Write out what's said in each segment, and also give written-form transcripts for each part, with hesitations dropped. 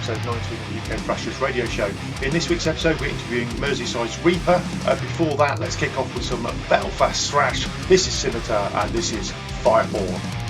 episode 19 of the UK Thrashers radio show. In this week's episode, we're interviewing Merseyside's Reaper. Before that, let's kick off with some Belfast Thrash. This is Scimitar and this is Firebourne.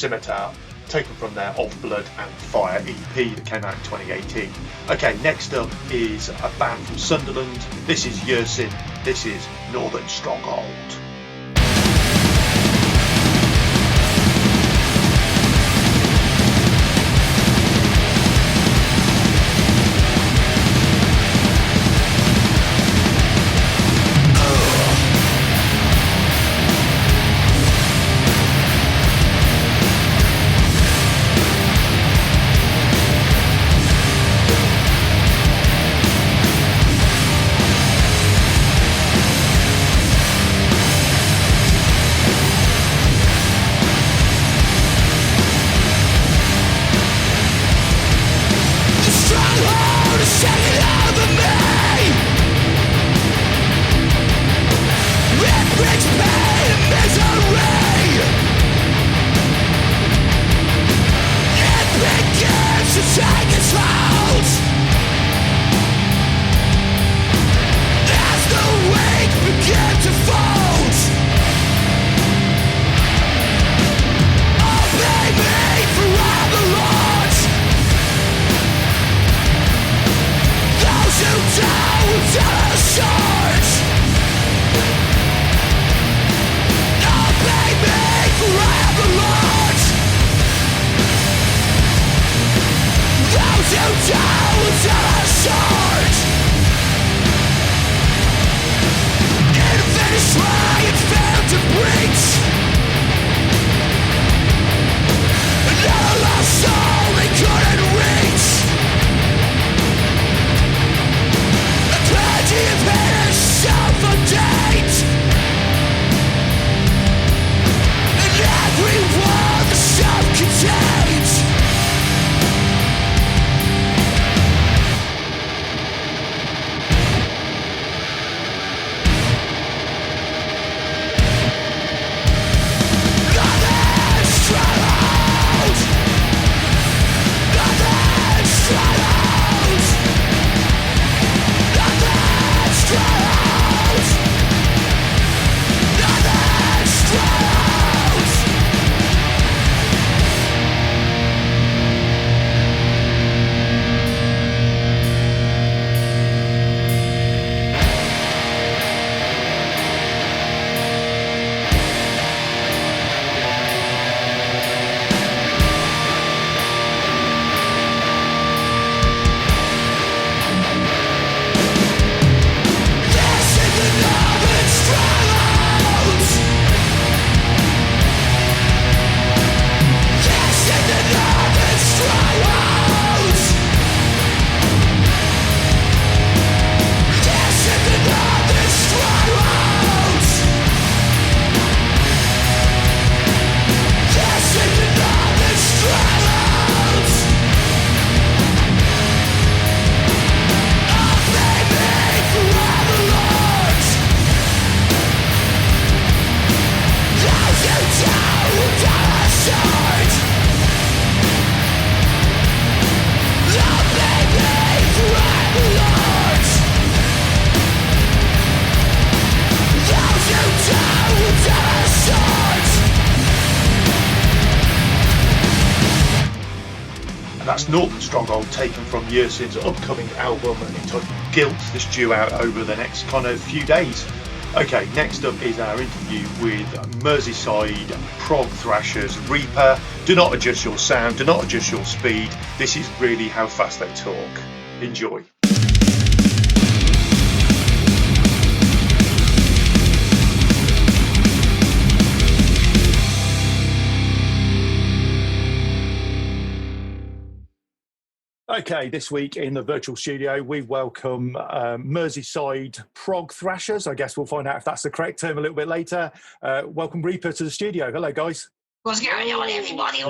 Scimitar, taken from their Of Blood and Fire EP that came out in 2018. Okay, next up is a band from Sunderland. This is Yersin. This is Northern Stronghold. That's Northern Stronghold, taken from Yersin's upcoming album entitled Guilt. This due out over the next kind of few days. Okay, next up is our interview with Merseyside Prog Thrashers Reaper. Do not adjust your sound, do not adjust your speed. This is really how fast they talk. Enjoy. Okay, this week in the virtual studio, we welcome Merseyside Prog Thrashers. I guess we'll find out if that's the correct term a little bit later. Welcome Reaper to the studio. Hello, guys. What's going on, everybody?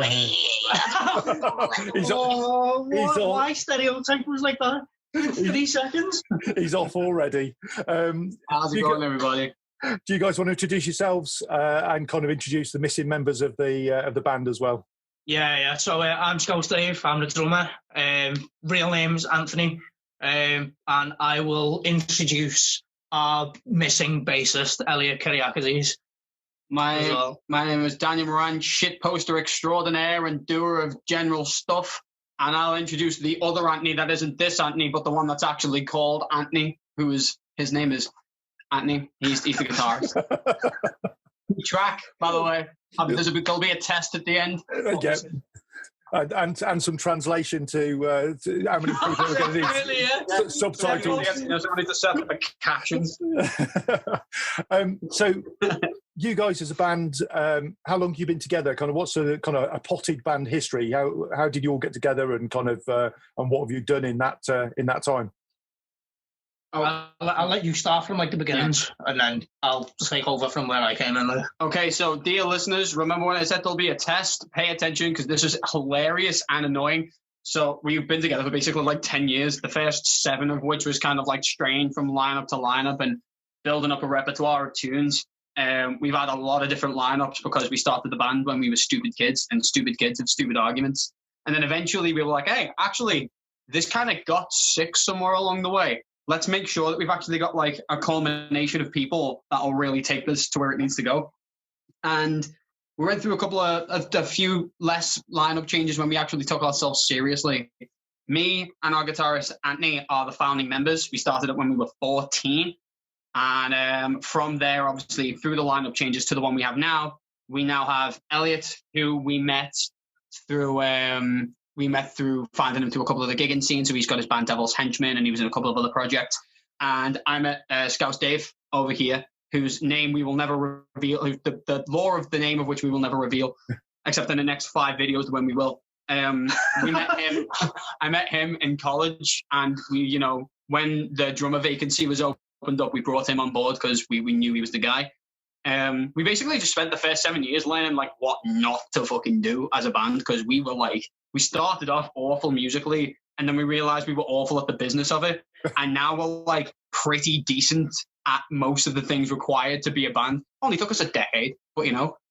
Why stereotype was like that? 3 seconds. He's off already. How's it going, everybody? Do you guys want to introduce yourselves and kind of introduce the missing members of the band as well? Yeah. So I'm Scouse Dave. I'm the drummer. Real name's Anthony. And I will introduce our missing bassist, Elliot Kyriakidis. My name is Daniel Moran, shit poster extraordinaire and doer of general stuff. And I'll introduce the other Anthony that isn't this Anthony, but the one that's actually called Anthony, his name is Anthony. He's the guitarist. Track, by the way. There'll be a test at the end. Yeah. And some translation to how many people are going to need subtitles. Somebody to set up the captions. So, you guys as a band, how long have you been together? Kind of what's a potted band history? How did you all get together, and kind of and what have you done in that time? I'll let you start from like the beginnings, and then I'll take over from where I came in. Okay, so dear listeners, remember when I said there'll be a test? Pay attention, because this is hilarious and annoying. So we've been together for basically like 10 years, the first 7 of which was kind of like straying from lineup to lineup and building up a repertoire of tunes. We've had a lot of different lineups because we started the band when we were stupid kids, and stupid kids have stupid arguments. And then eventually we were like, hey, actually, this kind of got sick somewhere along the way. Let's make sure that we've actually got like a culmination of people that will really take this to where it needs to go. And we went through a few less lineup changes when we actually took ourselves seriously. Me and our guitarist Anthony are the founding members. We started it when we were 14. And from there, obviously, through the lineup changes to the one we have now, we now have Elliot, who we met through finding him through a couple of the gigging scenes. So he's got his band Devil's Henchman, and he was in a couple of other projects. And I met Scouse Dave over here, whose name we will never reveal, the lore of the name of which we will never reveal, except in the next 5 videos when we will. We met him. I met him in college, and we, when the drummer vacancy was opened up, we brought him on board because we knew he was the guy. We basically just spent the first 7 years learning like what not to fucking do as a band, because we started off awful musically, and then we realized we were awful at the business of it, and now we're like pretty decent at most of the things required to be a band. Only took us a decade, but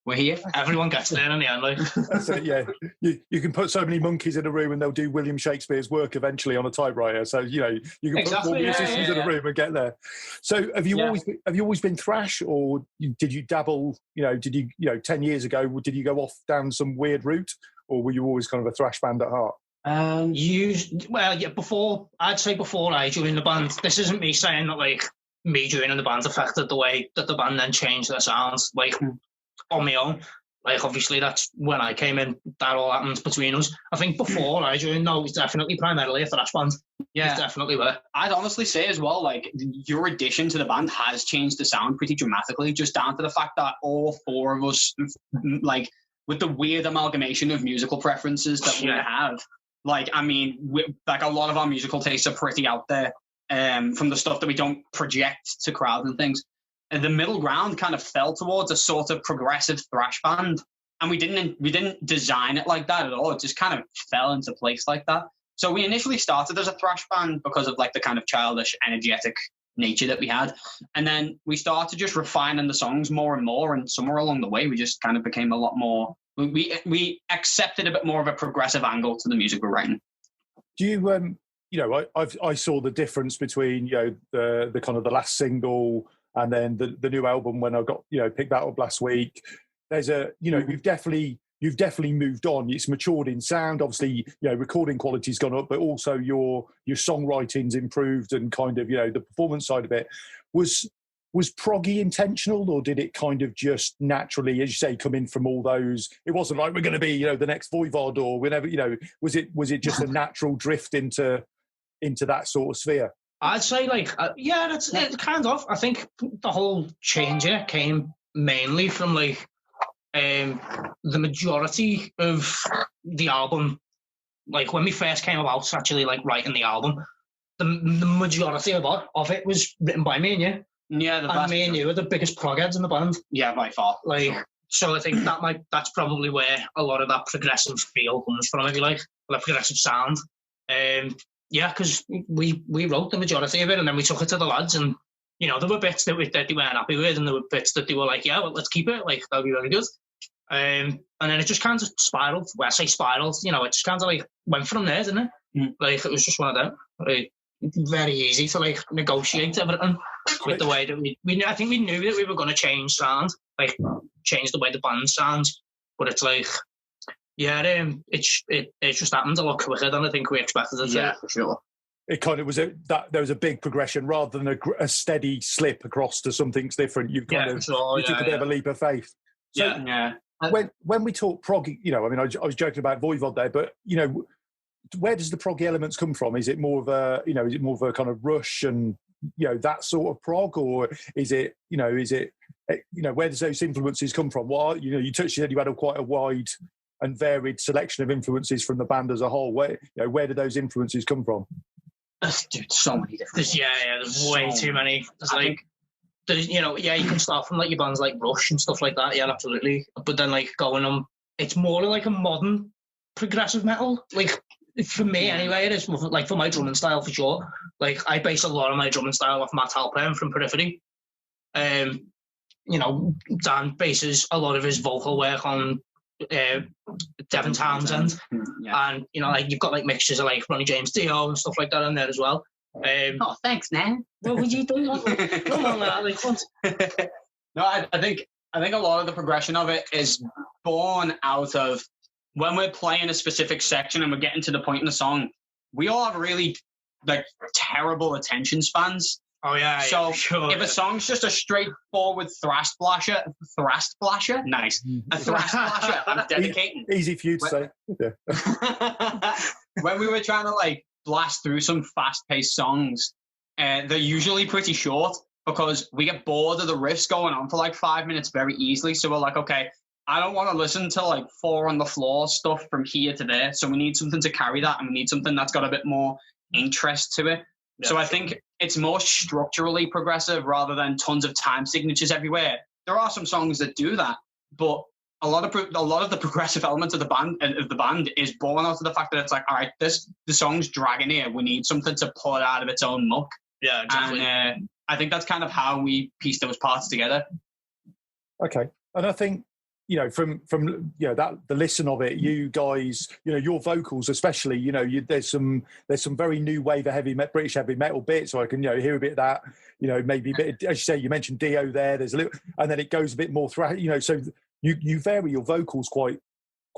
we're here. Everyone gets there in the end, like. That's it, yeah. You can put so many monkeys in a room and they'll do William Shakespeare's work eventually on a typewriter. So you can put more musicians in a room and get there. So have you always been thrash, or did you dabble? Did you 10 years ago? Did you go off down some weird route, or were you always kind of a thrash band at heart? Before I joined the band, this isn't me saying that like me joining the band affected the way that the band then changed their sounds, like on my own. Like obviously that's when I came in, that all happened between us. I think before I joined, no, it was definitely primarily a thrash band. Yeah, it definitely were. I'd honestly say as well, like your addition to the band has changed the sound pretty dramatically, just down to the fact that all 4 of us, like with the weird amalgamation of musical preferences that we have. Like, I mean, like a lot of our musical tastes are pretty out there, from the stuff that we don't project to crowds and things. And the middle ground kind of fell towards a sort of progressive thrash band, and we didn't design it like that at all. It just kind of fell into place like that. So we initially started as a thrash band because of like the kind of childish, energetic nature that we had, and then we started just refining the songs more and more. And somewhere along the way, we just kind of became a lot more. We accepted a bit more of a progressive angle to the music we're writing. Do you I saw the difference between the kind of the last single and then the new album when I got picked that up last week. There's you've definitely you've definitely moved on. It's matured in sound. Obviously, recording quality's gone up, but also your songwriting's improved and kind of, the performance side of it. Was proggy intentional, or did it kind of just naturally, as you say, come in from all those? It wasn't like we're going to be, the next Voivod or whatever. Was it just a natural drift into that sort of sphere? I'd say, that's it, kind of. I think the whole change here came mainly from the majority of the album. Like when we first came about, actually, writing the album, the majority of it was written by me and you. Yeah, and me and you are the biggest prog heads in the band. Yeah, by far. So I think that's probably where a lot of that progressive feel comes from, if you like, the progressive sound. Because we wrote the majority of it, and then we took it to the lads, and there were bits that they weren't happy with, and there were bits that they were like, yeah, well, let's keep it, that'll be very good. And then it just kind of spiraled. When I say spiraled, it just kind of went from there, didn't it? It was just one of them. Very easy to negotiate everything with the way that we I think we knew that we were going to change sound, change the way the band sounds, but it's it just happened a lot quicker than I think we expected it to. Yeah, for sure. It kind of was that there was a big progression rather than a steady slip across to something different. You've kind of took a bit of a leap of faith. So when we talk prog, I was joking about Voivod there, but where does the proggy elements come from? Is it more of a kind of Rush and that sort of prog, or is it where does those influences come from? Well, you said you had quite a wide and varied selection of influences from the band as a whole. Where do those influences come from? Dude, so many different. There's way too many. You can start from your bands like Rush and stuff like that. Yeah, absolutely. But then going on, it's more like a modern progressive metal. For me, anyway, it is for my drumming style for sure. I base a lot of my drumming style off Matt Halpern from Periphery. Dan bases a lot of his vocal work on Devin Townsend, and you've got like mixtures of like Ronnie James Dio and stuff like that in there as well. Oh, thanks, man. What would you do? Come on, man. Like, what? No, I think a lot of the progression of it is born out of when we're playing a specific section and we're getting to the point in the song. We all have really like terrible attention spans. Oh yeah. So sure, if a song's just a straightforward thrash splasher, nice. A thrash splasher, I'm dedicating. Easy for you to say. Yeah. When we were trying to like blast through some fast-paced songs, they're usually pretty short because we get bored of the riffs going on for like 5 minutes very easily. So we're like, okay, I don't want to listen to like 4 on the floor stuff from here to there. So we need something to carry that, and we need something that's got a bit more interest to it. Yeah, so I think it's more structurally progressive rather than tons of time signatures everywhere. There are some songs that do that, but a lot of the progressive elements of the band is born out of the fact that it's like, all right, the song's dragging here. We need something to pull it out of its own muck. Yeah, exactly. And I think that's kind of how we piece those parts together. Okay, and I think from that the listen of it, you guys, your vocals especially, there's some very new wave of British heavy metal bits, so I can hear a bit of that, maybe a bit, as you say, you mentioned Dio there. There's a little, and then it goes a bit more thrash, so you vary your vocals quite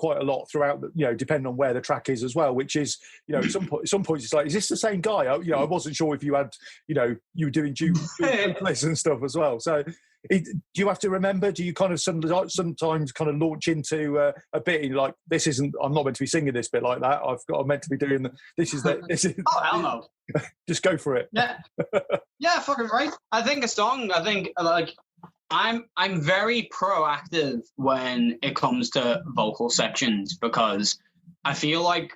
a lot throughout, depending on where the track is as well, which is, at some points it's like, is this the same guy? I wasn't sure if you had, you were doing vocalists and stuff as well. So do you have to remember, do you kind of sometimes kind of launch into a bit and like, this isn't, I'm not meant to be singing this bit like that, I'm meant to be doing this is oh hell no. Just go for it. Yeah, fucking right. I think like I'm very proactive when it comes to vocal sections, because I feel like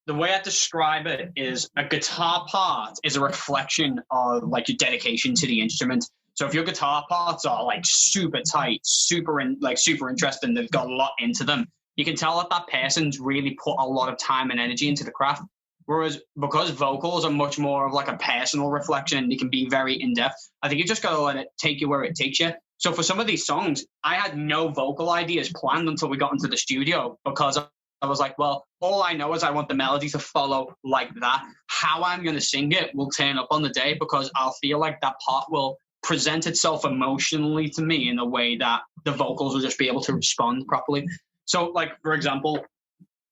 the way I describe it is a guitar part is a reflection of like your dedication to the instrument. So if your guitar parts are like super tight, super interesting, they've got a lot into them, you can tell that person's really put a lot of time and energy into the craft. Whereas because vocals are much more of like a personal reflection, they can be very in-depth. I think you just got to let it take you where it takes you. So for some of these songs, I had no vocal ideas planned until we got into the studio, because I was like, well, all I know is I want the melody to follow like that. How I'm going to sing it will turn up on the day, because I'll feel like that part will present itself emotionally to me in a way that the vocals will just be able to respond properly. So, like, for example,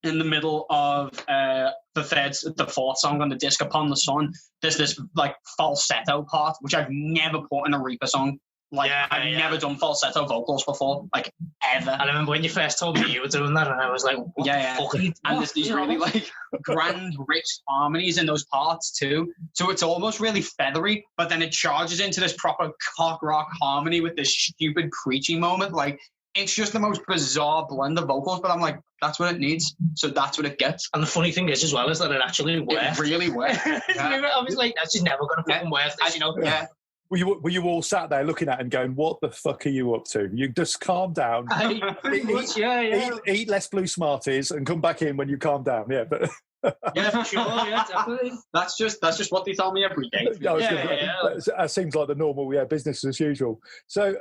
in the middle of the fourth song on the disc, Upon the Sun, there's this like falsetto part, which I've never put in a Reaper song. Like, I've never done falsetto vocals before, like, ever. I remember when you first told me you were doing that, and I was like, what the fuck? And there's these really, like, grand, rich harmonies in those parts, too. So it's almost really feathery, but then it charges into this proper cock rock harmony with this stupid preachy moment. Like, it's just the most bizarre blend of vocals, but I'm like, that's what it needs, so that's what it gets. And the funny thing is, as well, is that it actually worked. It really worked. I was like, that's just never going to fucking work, this, you know? Yeah. Were you all sat there looking at him going, what the fuck are you up to? You just calm down. Eat less Blue Smarties and come back in when you calm down. Yeah, but yeah, for sure. Yeah, definitely. That's just what they tell me every day. That seems like the normal, business as usual. So,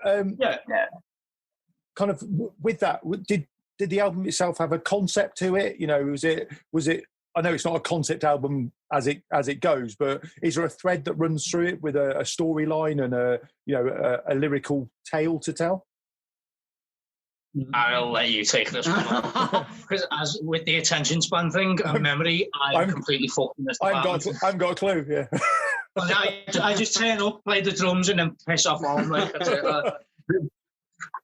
kind of with that, did the album itself have a concept to it? You know, was it? I know it's not a concept album as it goes, but is there a thread that runs through it with a storyline and a lyrical tale to tell? I'll let you take this one, because as with the attention span thing and memory, I'm completely fucking this. I haven't got a clue. Yeah, I just turn up, play the drums, and then piss off home. Like, that's it.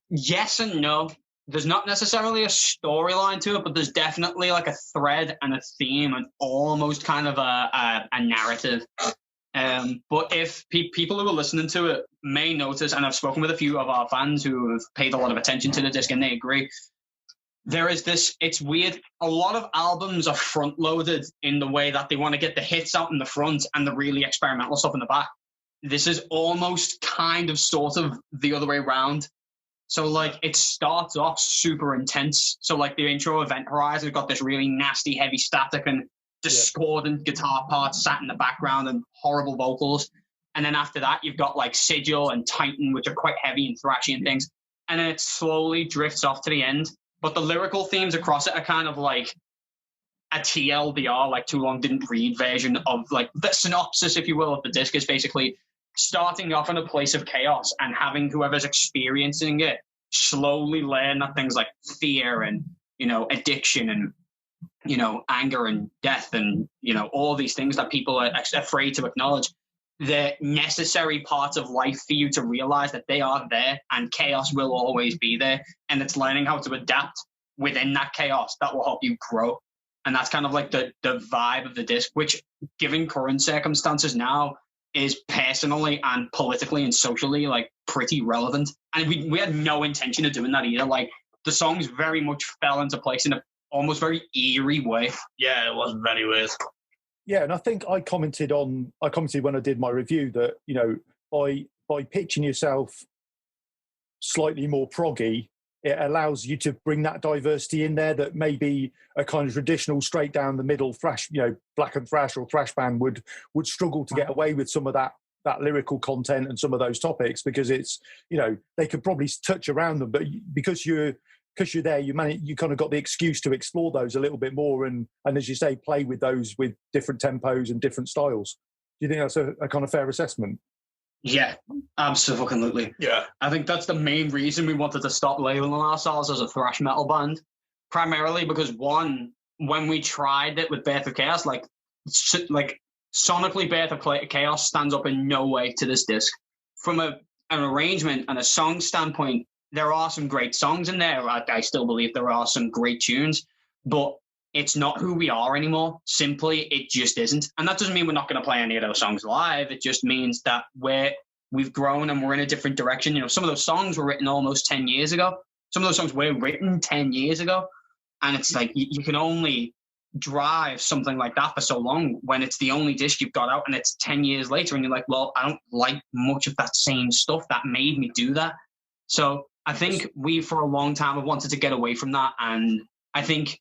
Yes and no. There's not necessarily a storyline to it, but there's definitely like a thread and a theme and almost kind of a narrative. But if people who are listening to it may notice, and I've spoken with a few of our fans who have paid a lot of attention to the disc and they agree, there is this, it's weird, a lot of albums are front-loaded in the way that they want to get the hits out in the front and the really experimental stuff in the back. This is almost kind of sort of the other way around. So, like, it starts off super intense. So, like, the intro, Event Horizon, got this really nasty, heavy static and discordant guitar parts sat in the background and horrible vocals. And then after that, you've got, like, Sigil and Titan, which are quite heavy and thrashy and things. And then it slowly drifts off to the end. But the lyrical themes across it are kind of like a TLDR, like Too Long Didn't Read version of, like, the synopsis, if you will, of the disc is basically starting off in a place of chaos and having whoever's experiencing it slowly learn that things like fear and, addiction and, anger and death and, all these things that people are afraid to acknowledge, they're necessary parts of life for you to realize that they are there and chaos will always be there. And it's learning how to adapt within that chaos that will help you grow. And that's kind of like the vibe of the disc, which, given current circumstances now, is personally and politically and socially, like, pretty relevant. And we had no intention of doing that either. Like, the songs very much fell into place in a almost very eerie way. Yeah, it was very weird. Yeah, and I think I commented when I did my review that, by pitching yourself slightly more proggy, it allows you to bring that diversity in there that maybe a kind of traditional straight down the middle thrash, black and thrash or thrash band would struggle to get away with some of that lyrical content and some of those topics, because it's, they could probably touch around them, but because you're there, you kind of got the excuse to explore those a little bit more and as you say, play with those with different tempos and different styles. Do you think that's a kind of fair assessment? Yeah, absolutely. Yeah. I think that's the main reason we wanted to stop labeling ourselves as a thrash metal band. Primarily because, one, when we tried it with Birth of Chaos, like sonically Birth of Chaos stands up in no way to this disc. From an arrangement and a song standpoint, there are some great songs in there. I still believe there are some great tunes, but it's not who we are anymore. Simply, it just isn't. And that doesn't mean we're not going to play any of those songs live. It just means that we've grown and we're in a different direction. Some of those songs were written almost 10 years ago. Some of those songs were written 10 years ago. And it's like, you can only drive something like that for so long when it's the only disc you've got out and it's 10 years later and you're like, well, I don't like much of that same stuff that made me do that. So I think we, for a long time, have wanted to get away from that. And I think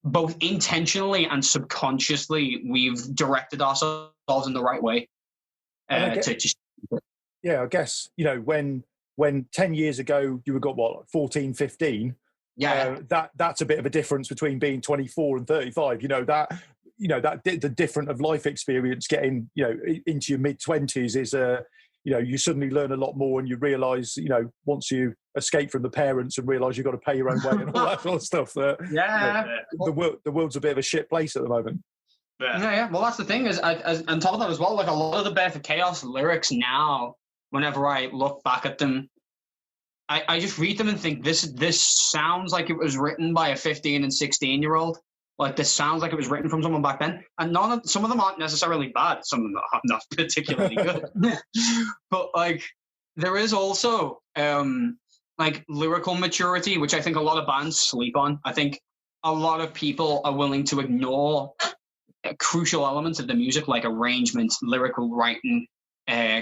both intentionally and subconsciously, we've directed ourselves in the right way. I guess, when 10 years ago you got 14, 15, that's a bit of a difference between being 24 and 35. The different of life experience getting, into your mid-20s you suddenly learn a lot more, and you realise, once you escape from the parents and realise you've got to pay your own way and all that sort of stuff. The world's a bit of a shit place at the moment. Yeah. Well, that's the thing is, on top of that as well, like a lot of the Birth of Chaos lyrics now, whenever I look back at them, I just read them and think this sounds like it was written by a 15 and 16-year-old. Like, this sounds like it was written from someone back then. And some of them aren't necessarily bad. Some of them are not particularly good. But, like, there is also, like, lyrical maturity, which I think a lot of bands sleep on. I think a lot of people are willing to ignore crucial elements of the music, like arrangements, lyrical writing,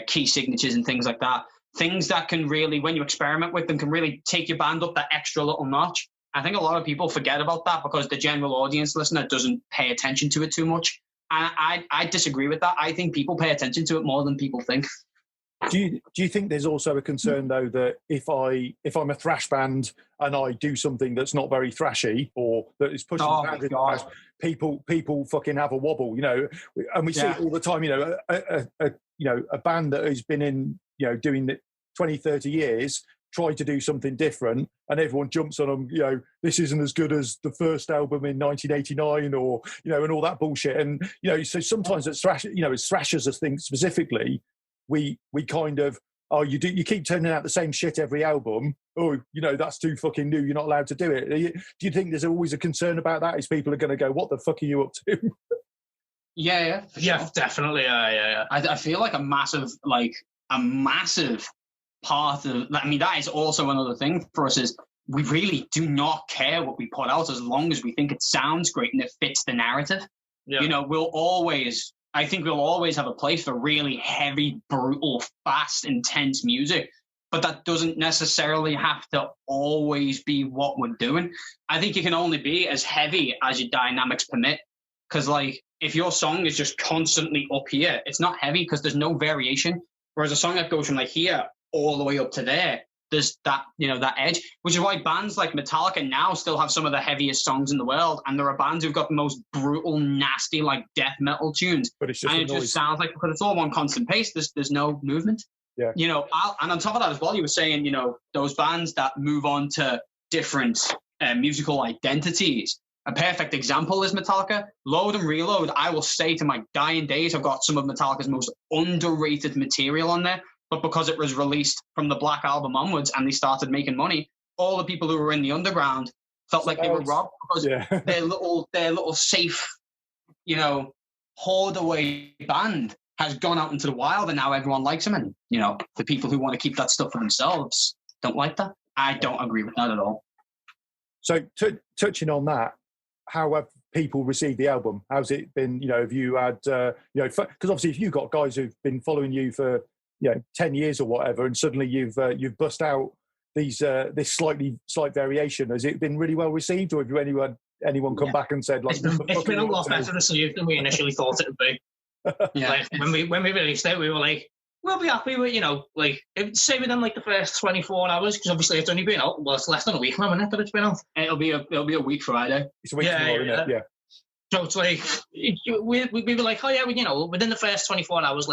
key signatures, and things like that. Things that can really, when you experiment with them, can really take your band up that extra little notch. I think a lot of people forget about that because the general audience listener doesn't pay attention to it too much. And I disagree with that. I think people pay attention to it more than people think. Do you think there's also a concern, though, that if I'm a thrash band and I do something that's not very thrashy or that is pushing the boundaries of thrash, people fucking have a wobble, and we see it all the time. A band that has been in, doing it 20, 30 years, try to do something different, and everyone jumps on them. This isn't as good as the first album in 1989, or and all that bullshit. And so sometimes as thrash, as thrashers, I think specifically, we kind of, you keep turning out the same shit every album. That's too fucking new. You're not allowed to do it. Do you think there's always a concern about that? Is people are going to go, what the fuck are you up to? Yeah, definitely. Yeah. I feel like a massive part of, that is also another thing for us, is we really do not care what we put out as long as we think it sounds great and it fits the narrative. I think we'll always have a place for really heavy, brutal, fast, intense music, but that doesn't necessarily have to always be what we're doing. I think you can only be as heavy as your dynamics permit, because if your song is just constantly up here, it's not heavy because there's no variation. Whereas a song that goes from here all the way up to there, there's that, that edge, which is why bands like Metallica now still have some of the heaviest songs in the world. And there are bands who've got the most brutal, nasty, death metal tunes. But it's just and it just sounds like, because it's all one constant pace, there's no movement. Yeah. And on top of that as well, you were saying, those bands that move on to different musical identities. A perfect example is Metallica. Load and Reload, I will say to my dying days, I've got some of Metallica's most underrated material on there. But because it was released from the Black Album onwards and they started making money, all the people who were in the underground felt like they were robbed because their little safe, hoard away band has gone out into the wild, and now everyone likes them. And, the people who want to keep that stuff for themselves don't like that. I don't agree with that at all. So touching on that, how have people received the album? How's it been? Have you had, because obviously if you've got guys who've been following you for 10 years or whatever, and suddenly you've bust out this slight variation, has it been really well received, or have you anyone come back and said it's been a lot better received than we initially thought it would be? When we released it, we were like, we'll be happy with say within the first 24 hours, because obviously it's only been out, it's less than a week now, isn't it, that it's been out? It'll be a week Friday. It's a week tomorrow, isn't it? Yeah. So it's we were like, within the first 24 hours,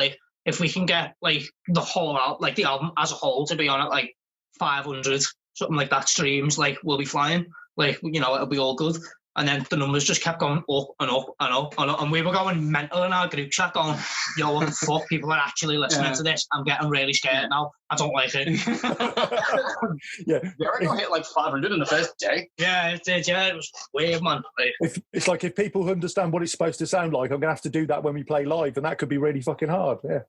if we can get the whole out, the album as a whole to be on at 500, something like that streams, we'll be flying. It'll be all good. And then the numbers just kept going up and up and up and up. And we were going mental in our group chat going, what the fuck, people are actually listening to this. I'm getting really scared now. I don't like it. Yeah, I hit 500 in the first day. Yeah, it did. Yeah, it was weird, man. It's if people understand what it's supposed to sound like, I'm going to have to do that when we play live, and that could be really fucking hard. Yeah.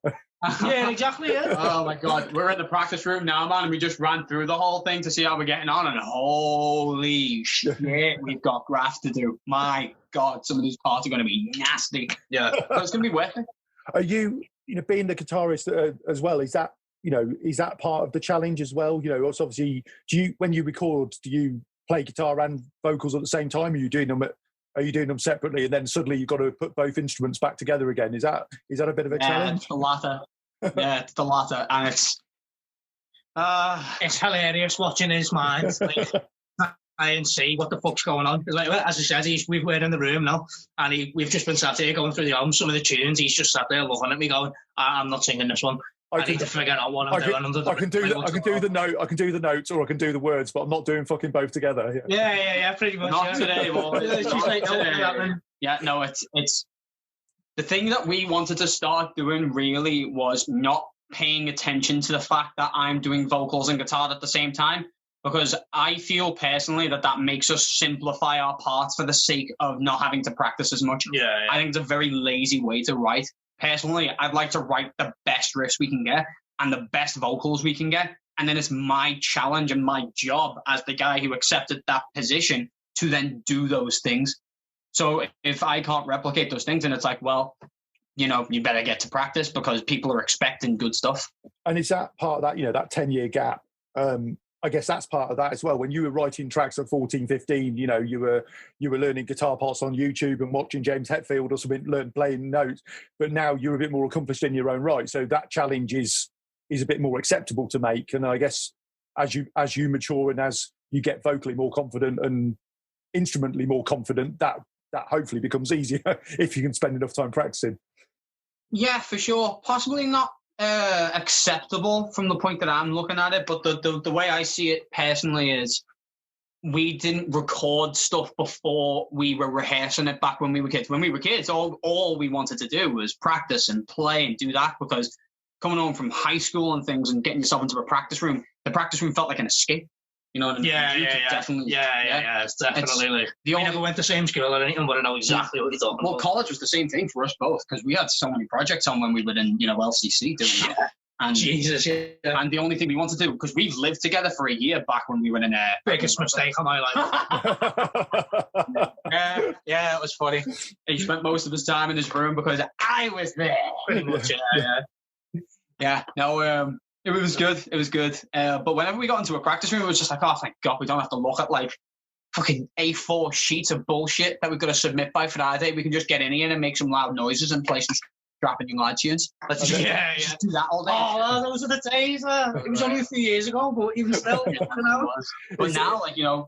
Yeah, exactly. Yeah. Oh my God, we're in the practice room now, man, and we just ran through the whole thing to see how we're getting on, and holy shit, we've got graft to do. My God, some of these parts are going to be nasty. Yeah, but it's going to be worth it. Are you, being the guitarist as well? Is that part of the challenge as well? It's obviously, when you record, do you play guitar and vocals at the same time? Are you doing them separately, and then suddenly you've got to put both instruments back together again? Is that a bit of a challenge? It's the latter. Yeah, it's the latter, and it's hilarious watching his mind. I and see what the fuck's going on. As I said, we're in the room now, and we've just been sat here going through the album, some of the tunes. He's just sat there looking at me going, I'm not singing this one. I need to figure out what I'm doing. I can do the notes, or I can do the words, but I'm not doing fucking both together. Yeah, pretty much. Not today, boys. It's just like today. Yeah, no, it's the thing that we wanted to start doing really was not paying attention to the fact that I'm doing vocals and guitar at the same time, because I feel personally that makes us simplify our parts for the sake of not having to practice as much. Yeah. I think it's a very lazy way to write. Personally, I'd like to write the best riffs we can get and the best vocals we can get. And then it's my challenge and my job as the guy who accepted that position to then do those things. So if I can't replicate those things, then it's like, well, you better get to practice because people are expecting good stuff. And is that part of that, that 10-year gap? I guess that's part of that as well. When you were writing tracks at 14, 15, you were learning guitar parts on YouTube and watching James Hetfield or something, playing notes. But now you're a bit more accomplished in your own right. So that challenge is a bit more acceptable to make. And I guess as you mature and as you get vocally more confident and instrumentally more confident, that hopefully becomes easier if you can spend enough time practicing. Yeah, for sure. Possibly not acceptable from the point that I'm looking at it, but the way I see it personally is we didn't record stuff before we were rehearsing it back when we were kids. When we were kids, all we wanted to do was practice and play and do that, because coming home from high school and things and getting yourself into a practice room, the practice room felt like an escape. You know what I mean? Yeah. Definitely. Yeah. It's definitely we never went to the same school or anything, but I know exactly what you're talking about. Well, college was the same thing for us both, because we had so many projects on when we were in, LCC doing that. And Jesus, yeah. And the only thing we wanted to do, because we've lived together for a year back when we were in biggest mistake of my life. Yeah, it was funny. He spent most of his time in his room because I was there. Pretty much, yeah. No, it was good. It was good. But whenever we got into a practice room, it was just like, oh, thank God, we don't have to look at like fucking A4 sheets of bullshit that we've got to submit by Friday. We can just get in here and make some loud noises and play some strapping young lad tunes. Let's just do that all day. Oh, those are the days. It was only a few years ago, but even still, But now,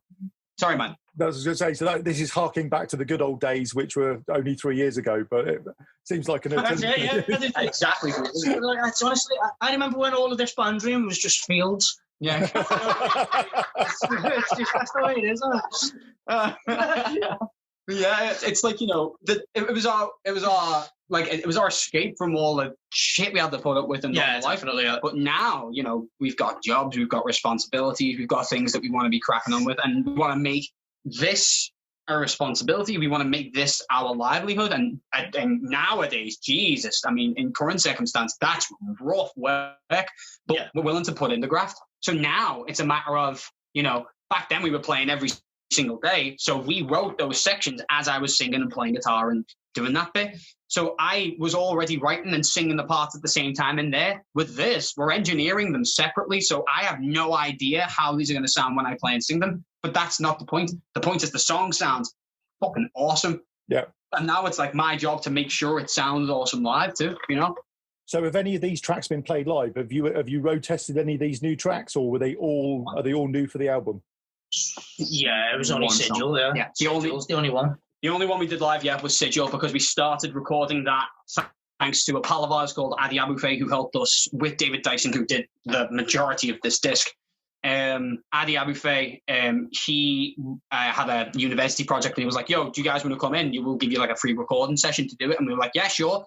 sorry, man. I was going to say, so this is harking back to the good old days, which were only 3 years ago, but it seems like an eternity. Exactly. Honestly, I remember when all of this band room was just fields. Yeah. It's just, that's the way it is, isn't it? Yeah, it's like, it was our escape from all the shit we had to put up with in normal life. Definitely. But now, we've got jobs, we've got responsibilities, we've got things that we want to be cracking on with, and we want to make this our responsibility. We want to make this our livelihood. And nowadays, Jesus, I mean, in current circumstance, that's rough work, but we're willing to put in the graft. So now it's a matter of, back then we were playing every single day. So we wrote those sections as I was singing and playing guitar and doing that bit. So I was already writing and singing the parts at the same time in there. With this, we're engineering them separately. So I have no idea how these are going to sound when I play and sing them. But that's not the point. The point is the song sounds fucking awesome. Yeah. And now it's like my job to make sure it sounds awesome live too, So have any of these tracks been played live? Have you road tested any of these new tracks, or are they all new for the album? Yeah, it was only Sigil. Yeah, the only one. The only one we did live yet was Sigil, because we started recording that thanks to a pal of ours called Adi Abufay, who helped us with David Dyson, who did the majority of this disc. Adi Abufay, he had a university project, and he was like, "Yo, do you guys want to come in? We'll give you like a free recording session to do it." And we were like, "Yeah, sure."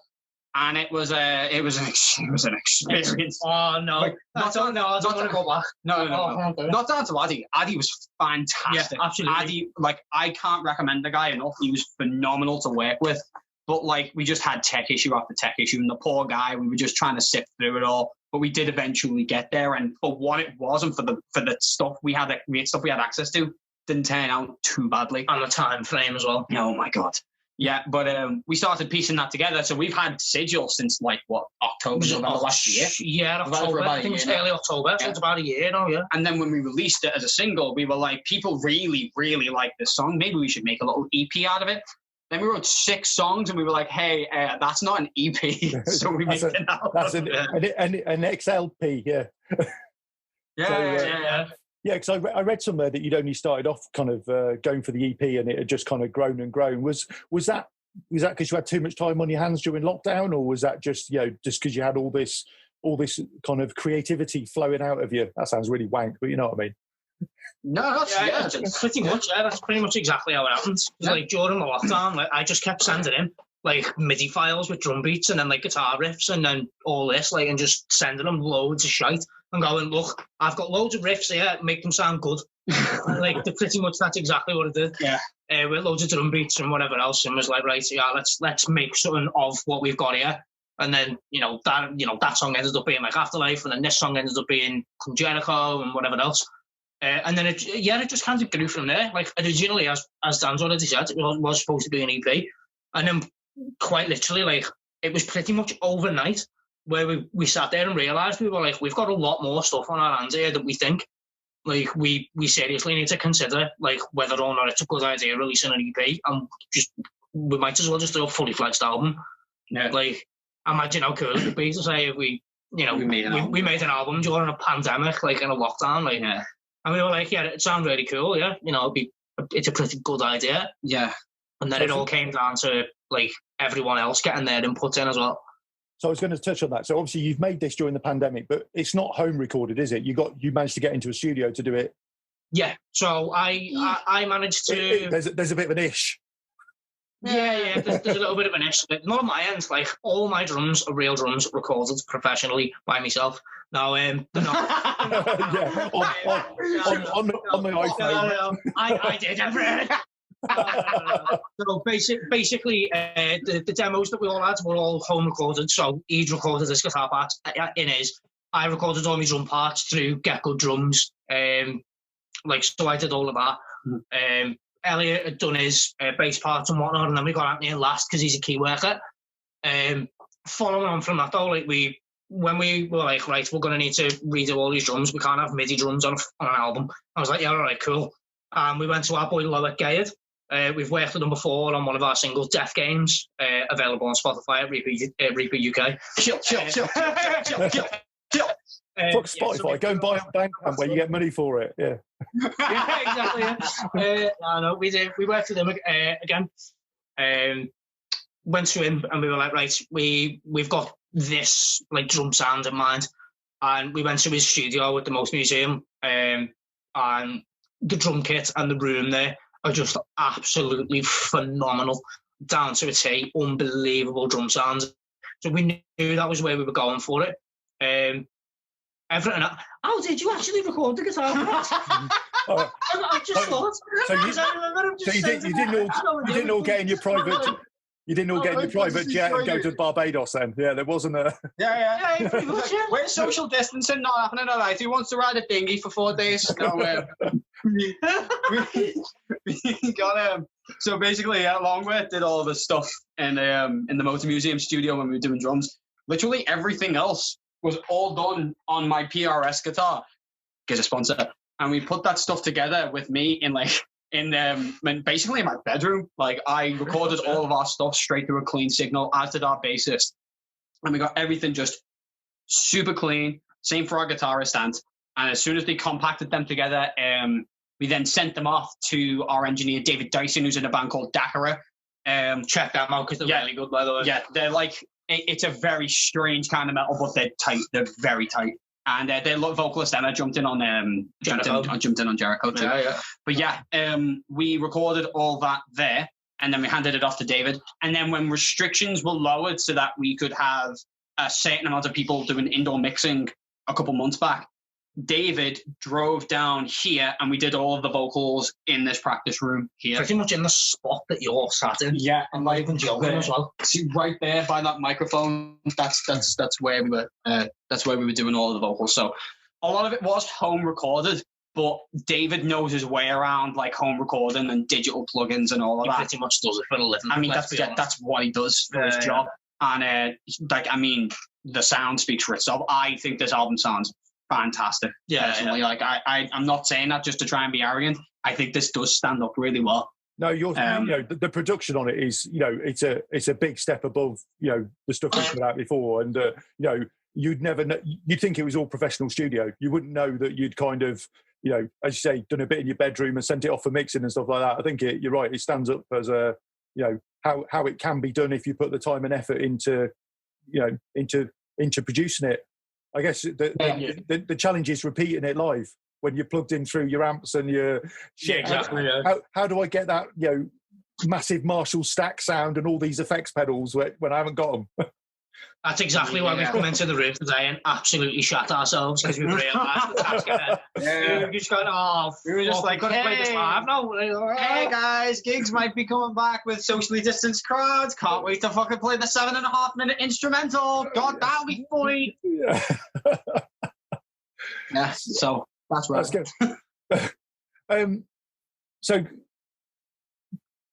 And it was an experience. Oh no! I don't want to go back. No. Not down to Adi. Adi was fantastic. Yeah, absolutely. Adi, I can't recommend the guy enough. He was phenomenal to work with. But we just had tech issue after tech issue, and the poor guy, we were just trying to sift through it all. But we did eventually get there, and for what it was, and for the stuff we had access to, didn't turn out too badly. And the time frame as well. Oh my God. Yeah, but we started piecing that together. So we've had Sigil since October, November last year. Yeah, October. I think it's early October. So it's about a year now, yeah. And then when we released it as a single, we were like, people really, really like this song. Maybe we should make a little EP out of it. Then we wrote 6 songs, and we were like, hey, that's not an EP. So we made an album. That's an XLP, yeah. Yeah. Yeah, because I read somewhere that you'd only started off kind of going for the EP, and it had just kind of grown and grown. Was that because you had too much time on your hands during lockdown, or was that just just because you had all this all this kind of creativity flowing out of you. That sounds really wank, but you know what I mean. No, that's pretty much. Yeah, that's pretty much exactly how it happens. Yeah. Like during the lockdown, like I just kept sending him like MIDI files with drum beats and then like guitar riffs and then all this, like, and just sending them loads of shite and going, look, I've got loads of riffs here, make them sound good. Like pretty much that's exactly what it did. Yeah. With loads of drum beats and whatever else, and was like, right, yeah, let's make something of what we've got here. And then that song ended up being like Afterlife, and then this song ended up being Jericho and whatever else. And then it just kind of grew from there. Like originally, as Dan's already said, it was supposed to be an EP, and then quite literally, like it was pretty much overnight where we sat there and realised we were like, we've got a lot more stuff on our hands here that we think like we seriously need to consider like whether or not it's a good idea releasing an EP, and just we might as well just do a fully fledged album. Yeah. Like imagine how cool it would be to say if we made an album during a pandemic, like in a lockdown, like. Yeah. And we were like, yeah, it sounds really cool, yeah. It's a pretty good idea. Yeah. And then it all came down to, like, everyone else getting their input in as well. So I was going to touch on that. So obviously you've made this during the pandemic, but it's not home recorded, is it? You managed to get into a studio to do it. Yeah. So I managed to... There's a bit of an ish. Yeah. There's a little bit of an ish. Not on my end. Like, all my drums are real drums recorded professionally by myself. No, they're not. Yeah, on the iPhone. No. I did everything. So basically, the demos that we all had were all home recorded. So he'd recorded his guitar parts in his. I recorded all my drum parts through Get Good Drums. So I did all of that. Elliot had done his bass parts and whatnot, and then we got Anthony in last because he's a key worker. Following on from that, though, like when we were like, right, we're going to need to redo all these drums. We can't have MIDI drums on an album. I was like, yeah, all right, cool. We went to our boy Loic Gaed. We've worked with them before on one of our singles, Death Games, available on Spotify at Reaper UK. Chill. Fuck Spotify, go and buy it on Bandcamp where you get money for it. Yeah. Yeah, exactly. Yeah. No, we did. We worked with them again. Went to him and we were like, right, we've got this like drum sound in mind, and we went to his studio at the Most Museum, and the drum kit and the room there are just absolutely phenomenal, down to a T, unbelievable drum sounds. So we knew that was where we were going for it. Everything. Oh, did you actually record the guitar? I just thought. So you didn't all get in your private. You didn't all get in your private jet and go to Barbados then? Yeah, there wasn't a... Yeah. Pretty much, yeah. We're social distancing, not happening, all right. Who wants to ride a dinghy for 4 days? No, we got so basically, Longworth did all of the stuff in the Motor Museum studio when we were doing drums. Literally everything else was all done on my PRS guitar. Gives a sponsor. And we put that stuff together with me basically in my bedroom. Like I recorded all of our stuff straight through a clean signal, as did our bassist, and we got everything just super clean. Same for our guitarist and as soon as they compacted them together, we then sent them off to our engineer David Dyson, who's in a band called Dakara. Check them out because they're really good, by the way. Yeah, they're like, it's a very strange kind of metal, but they're tight. They're very tight. And their vocalist Emma jumped in on Jericho too. Yeah. But we recorded all that there, and then we handed it off to David. And then when restrictions were lowered so that we could have a certain amount of people doing indoor mixing a couple months back, David drove down here and we did all of the vocals in this practice room here. Pretty much in the spot that you all sat in. Yeah, and not even joking as well. See, right there by that microphone, that's where we were. That's where we were doing all of the vocals. So a lot of it was home recorded, but David knows his way around like home recording and digital plugins and all of that. He pretty much does it for a living. I mean, that's what he does for his job. And the sound speaks for itself. I think this album sounds fantastic. Personally. Like I'm not saying that just to try and be arrogant. I think this does stand up really well. No, the production on it is, it's a big step above, the stuff we put out before. And, you'd never know, you'd think it was all professional studio. You wouldn't know that you'd kind of, as you say, done a bit in your bedroom and sent it off for mixing and stuff like that. I think you're right. It stands up as a, how it can be done if you put the time and effort into, into producing it. I guess the challenge is repeating it live when you're plugged in through your amps and your shit. Exactly. How do I get that, massive Marshall stack sound and all these effects pedals when I haven't got them? That's exactly why we've come into the room today and absolutely shat ourselves because we realised we just gone, we were just like, hey, play this live now. Hey guys, gigs might be coming back with socially distanced crowds. Can't wait to fucking play the 7.5-minute instrumental. God, that'll be funny. Yeah, so that's right. That's good. So,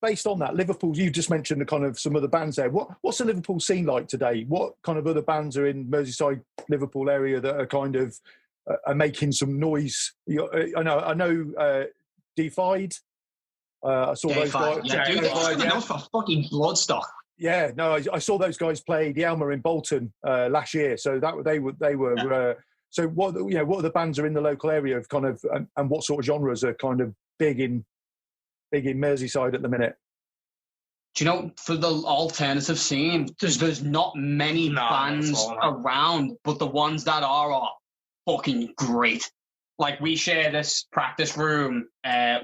based on that, Liverpool, you just mentioned the kind of some of the bands there. What's the Liverpool scene like today? What kind of other bands are in Merseyside, Liverpool area that are kind of are making some noise? I know Defied. I saw those guys. Yeah, dude, they're for fucking Bloodstock. Yeah, no, I saw those guys play the Elmer in Bolton last year. So that they were. Yeah. So what are the bands are in the local area of kind of and what sort of genres are kind of big in Merseyside at the minute? Do you know, for the alternative scene, there's not many bands around, but the ones that are fucking great. Like, we share this practice room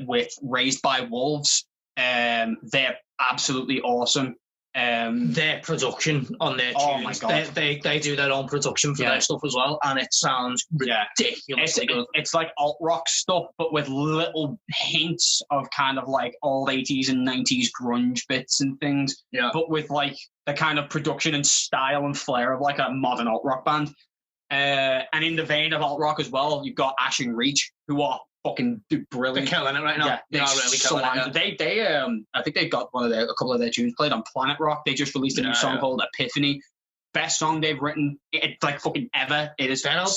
with Raised by Wolves. They're absolutely awesome. Their production on their tunes, oh my God. They do their own production for their stuff as well, and it sounds ridiculously good. It's like alt rock stuff, but with little hints of kind of like old 80s and 90s grunge bits and things, but with like the kind of production and style and flair of like a modern alt rock band. And in the vein of alt rock as well, you've got Ash and Reach, who are fucking brilliant. They're killing it right now. Yeah, they are really killing it. They I think they've got a couple of their tunes played on Planet Rock. They just released a new song called Epiphany. Best song they've written, like fucking ever. It is stellar.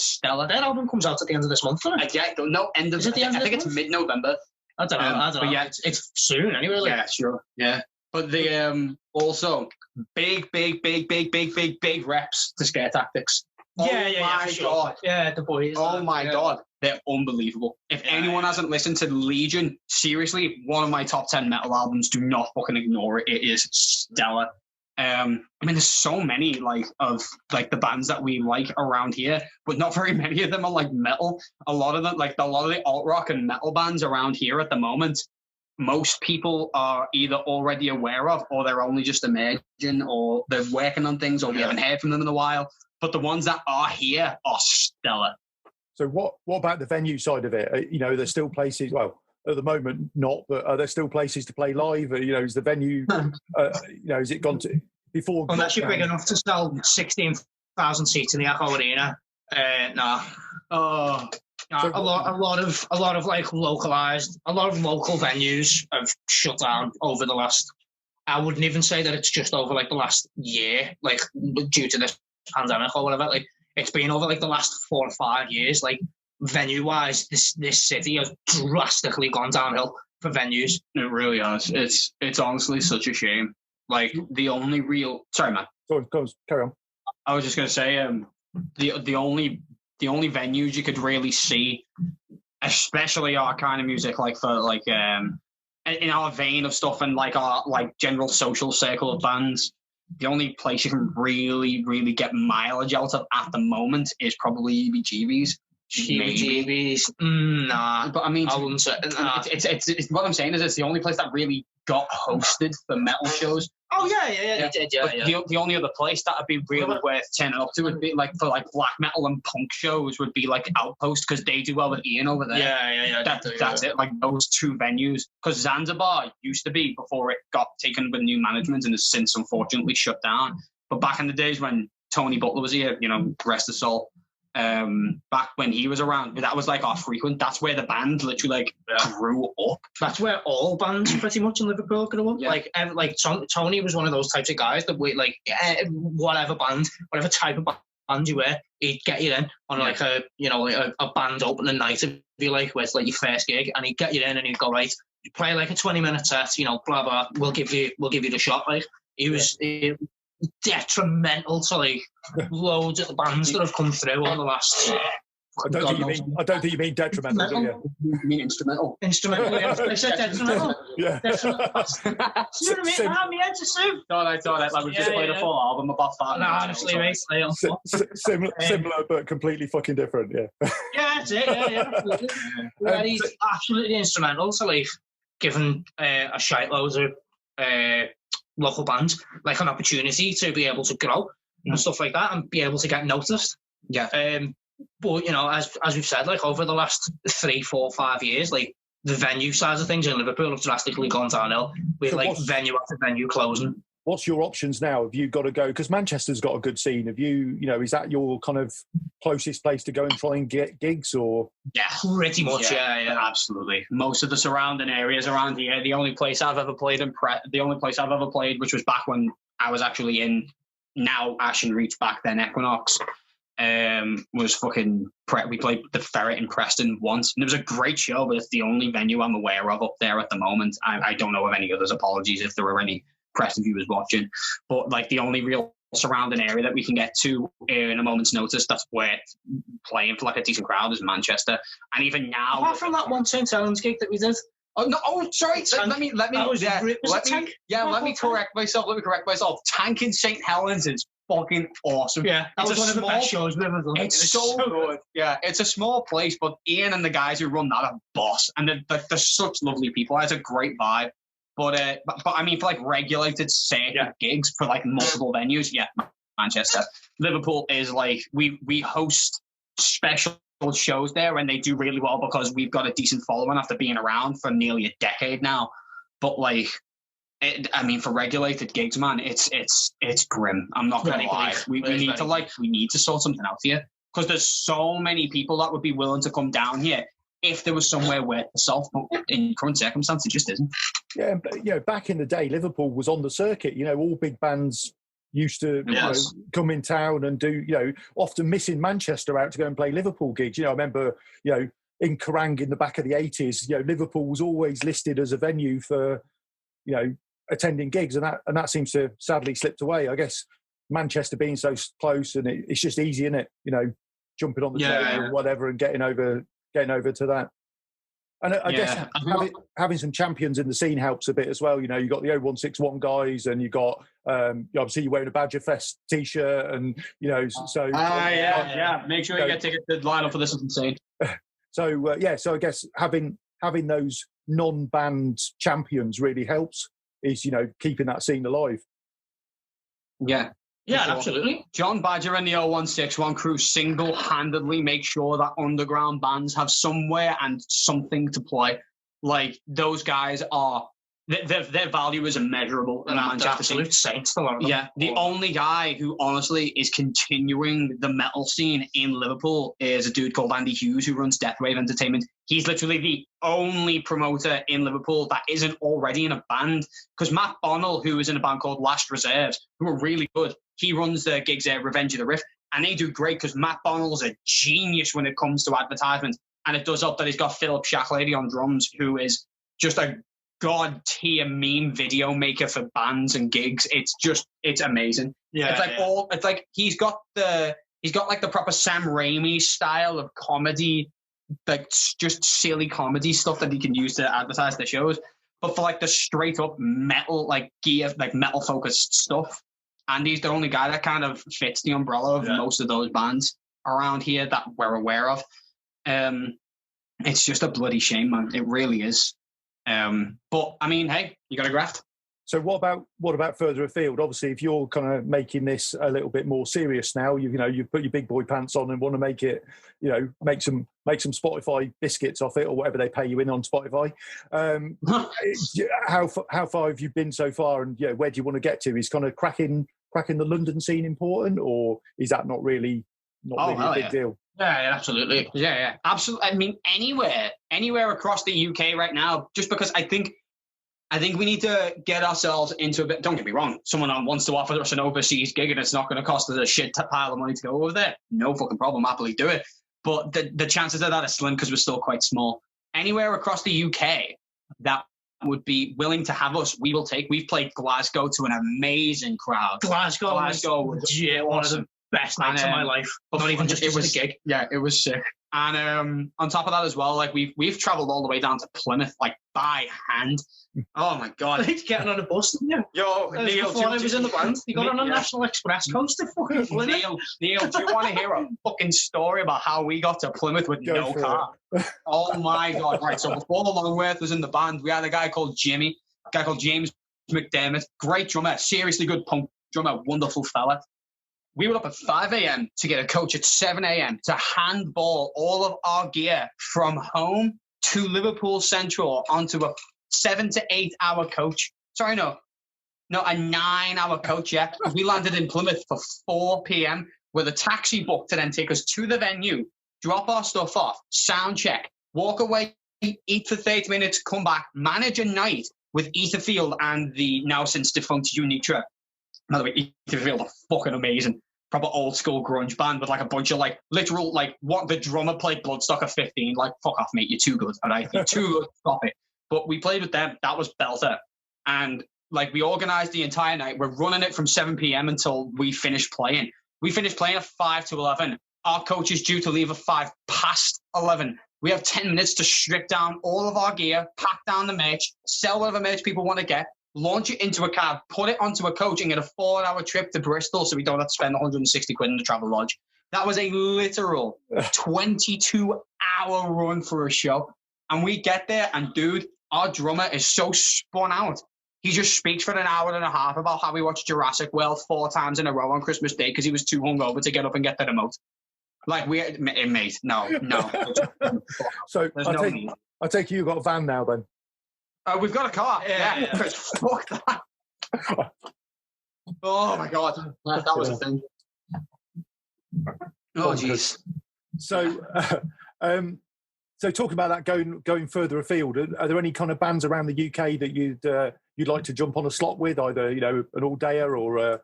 That album comes out at the end of this month, doesn't it? Yeah, no, end of. Is it the end of this month? It's mid-November. I don't know. But yeah, it's soon anyway. Like. Yeah, sure. Yeah, but the also big reps to Scare Tactics. My God. Yeah, the boys. Oh my God. They're unbelievable. If anyone hasn't listened to Legion, seriously, one of my top 10 metal albums, do not fucking ignore it. It is stellar. I mean, there's so many of the bands that we like around here, but not very many of them are like metal. A lot of the alt rock and metal bands around here at the moment, most people are either already aware of, or they're only just emerging, or they're working on things, or we haven't heard from them in a while. But the ones that are here are stellar. So what about the venue side of it? There's still places, well, at the moment not, but are there still places to play live? Is the venue, has it gone to, before... Unless you're big enough to sell 16,000 seats in the Echo Arena, nah. So, a lot of like localized, a lot of local venues have shut down over the last, I wouldn't even say that it's just over like the last year, like due to this pandemic or whatever. Like, it's been over like the last 4 or 5 years. Like, venue wise, this city has drastically gone downhill for venues. It really has. It's honestly such a shame. Like, the only real, sorry man, go carry on. I was just gonna say the only venues you could really see, especially our kind of music, like for like in our vein of stuff and like our like general social circle of bands, the only place you can really, really get mileage out of at the moment is probably EBGBs. EBGBs, nah. But I mean, I wouldn't say. Nah. It's what I'm saying is it's the only place that really got hosted for metal shows. Oh yeah. The only other place that would be really worth turning up to would be like for like black metal and punk shows would be like Outpost, because they do well with Ian over there. Yeah. That's it. Like those two venues, because Zanzibar used to be before it got taken with new management and has since unfortunately shut down. But back in the days when Tony Butler was here, rest his soul. Back when he was around, that was like our frequent. That's where the band literally grew up. That's where all bands pretty much in Liverpool grew up. Yeah. Like Tony was one of those types of guys that we like whatever type of band you were, he'd get you in on like a band opening night if you like, with like your first gig, and he'd get you in and he'd go, right, you play like a 20-minute set, blah blah. We'll give you the shot. Like he was. Detrimental to like loads of the bands that have come through over the last I don't think you mean detrimental, do you? You mean instrumental? Instrumental, yeah. I said detrimental. Yeah. My head's a soup. I thought like we've just played a full album about that. No, honestly, mate. Similar, but completely fucking different, yeah. Yeah, that's it, yeah. Absolutely. He's absolutely instrumental to, like, giving a shite loads of local bands, like, an opportunity to be able to grow and stuff like that and be able to get noticed. Yeah. But, you know, as we've said, like, over the last 3, 4, 5 years, like, the venue size of things in Liverpool have drastically gone downhill with, like, venue after venue closing. What's your options now? Have you got to go? Because Manchester's got a good scene. Have you know, is that your kind of closest place to go and try and get gigs, or? Yeah, pretty much, yeah. Absolutely. Most of the surrounding areas around here, the only place I've ever played, which was back when I was actually in now Ashen Reach, back then Equinox, was fucking we played the Ferret in Preston once, and it was a great show, but it's the only venue I'm aware of up there at the moment. I don't know of any others. Apologies if there were any Preston viewers watching, but like the only real surrounding area that we can get to in a moment's notice that's worth playing for like a decent crowd is Manchester. And even now, apart from that one St. Helens gig that we did. Sorry. Let me correct myself. Tank in St. Helens is fucking awesome. Yeah, that was one of the best shows we've ever done. It's so good. Yeah, it's a small place, but Ian and the guys who run that are boss, and they're such lovely people. It's a great vibe. But I mean, for like regulated gigs for like multiple venues, Manchester. Liverpool is like we host special shows there, and they do really well because we've got a decent following after being around for nearly a decade now. But like, for regulated gigs, man, it's grim. I'm not gonna lie. We need to sort something out here, because there's so many people that would be willing to come down here if there was somewhere worth the salt. But in current circumstances, it just isn't. Yeah, but you know, back in the day, Liverpool was on the circuit. You know, all big bands used to come in town and do, you know, often missing Manchester out to go and play Liverpool gigs. You know, I remember, you know, in Kerrang in the back of the 80s, you know, Liverpool was always listed as a venue for, you know, attending gigs, and that seems to have sadly slipped away. I guess Manchester being so close, and it's just easy, isn't it? You know, jumping on the train or whatever and getting over to that. And I guess having some champions in the scene helps a bit as well. You know, you got the 0161 guys, and you got obviously you're wearing a Badger Fest t-shirt, and you know, so make sure you get tickets to line up for This Is Insane. So I guess having those non-band champions really helps. Is, you know, keeping that scene alive. Yeah, absolutely. John Badger and the 0161 crew single-handedly make sure that underground bands have somewhere and something to play. Like, those guys are... Their value is immeasurable in Manchester. Absolute saints, the lot of them. Yeah, the only guy who honestly is continuing the metal scene in Liverpool is a dude called Andy Hughes, who runs Deathwave Entertainment. He's literally the only promoter in Liverpool that isn't already in a band. Because Matt Bonnell, who is in a band called Last Reserves, who are really good, he runs the gigs there, Revenge of the Riff, and they do great because Matt Bonnell's a genius when it comes to advertisement. And it does help that he's got Philip Shacklady on drums, who is just a god tier meme video maker for bands and gigs. It's amazing. Yeah, it's like he's got like the proper Sam Raimi style of comedy, like just silly comedy stuff that he can use to advertise the shows. But for like the straight up metal, like gear, like metal focused stuff, Andy's the only guy that kind of fits the umbrella of most of those bands around here that we're aware of. It's just a bloody shame, man. It really is. But I mean, hey, you got a graft. So what about further afield? Obviously, if you're kind of making this a little bit more serious now, you've put your big boy pants on and want to make it, you know, make some Spotify biscuits off it or whatever they pay you in on Spotify. How far have you been so far, and where do you want to get to? Is kind of cracking the London scene important, or is that not really a big deal? Yeah, absolutely. Yeah, absolutely. I mean, anywhere across the UK right now, just because I think we need to get ourselves into a bit. Don't get me wrong. Someone wants to offer us an overseas gig and it's not going to cost us a shit pile of money to go over there. No fucking problem. Happily do it. But the chances of that are slim because we're still quite small. Anywhere across the UK that would be willing to have us, we will take. We've played Glasgow to an amazing crowd. Glasgow was legit one of the best nights of my life. But not even just a gig. Yeah, it was sick. And on top of that as well, like we've travelled all the way down to Plymouth, like by hand. Oh my god! He's getting on a bus, didn't you? Yo, Neil, before I was in the band, he got on a National Express coach to fucking Plymouth. Neil, do you want to hear a fucking story about how we got to Plymouth with no car? Oh my god! Right, so before the Longworth was in the band, we had a guy called James McDermott, great drummer, seriously good punk drummer, wonderful fella. We were up at 5 a.m. to get a coach at 7 a.m. to handball all of our gear from home to Liverpool Central onto a 7 to 8 hour coach. Sorry, no, a 9-hour coach, yeah. We landed in Plymouth for 4 p.m. with a taxi booked to then take us to the venue, drop our stuff off, sound check, walk away, eat for 30 minutes, come back, manage a night with Etherfield and the now since defunct Unitra. By the way, Etherfield are fucking amazing. Proper old school grunge band with like a bunch of like literal like what the drummer played Bloodstock at 15. Like, fuck off, mate, you're too good. All right, you're too good. Stop it. But we played with them. That was belter. And like we organized the entire night. We're running it from 7 p.m. until we finish playing. We finished playing at 5 to 11. Our coach is due to leave at 5 past 11. We have 10 minutes to strip down all of our gear, pack down the merch, sell whatever merch people want to get, launch it into a cab, put it onto a coach, and get a 4-hour trip to Bristol so we don't have to spend 160 quid in the travel lodge. That was a literal 22-hour run for a show. And we get there, and dude, our drummer is so spun out. He just speaks for an hour and a half about how he watched Jurassic World 4 times in a row on Christmas Day because he was too hungover to get up and get the remote. Like, mate, no. So I take you got a van now then? We've got a car. Yeah. Fuck that. Oh my god, that was a thing. Oh jeez. So talking about that going further afield, are there any kind of bands around the UK that you'd like to jump on a slot with, either an all-dayer or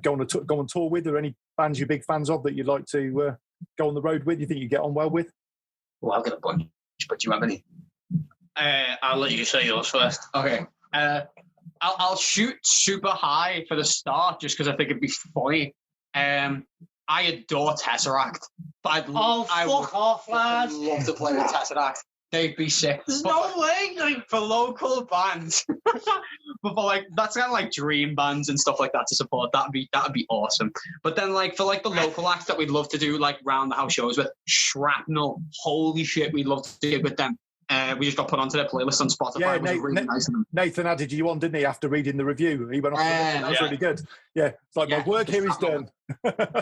go on tour with? Are there any bands you're big fans of that you'd like to go on the road with? You think you get on well with? Well, I've got a bunch, but do you have any? I'll let you say yours first. Okay. I'll shoot super high for the start just because I think it'd be funny. I adore Tesseract. But fuck off, lads. I'd love to play with Tesseract. They'd be sick. There's no way. Like, for local bands. But for like, that's kind of like dream bands and stuff like that to support. That'd be awesome. But then like for like the local acts that we'd love to do like round the house shows with, Shrapnel. Holy shit, we'd love to do it with them. We just got put onto their playlist on Spotify. Yeah, it was really nice of them. Nathan added you on, didn't he, after reading the review? He went off. That was really good. Yeah, it's like my work here is done.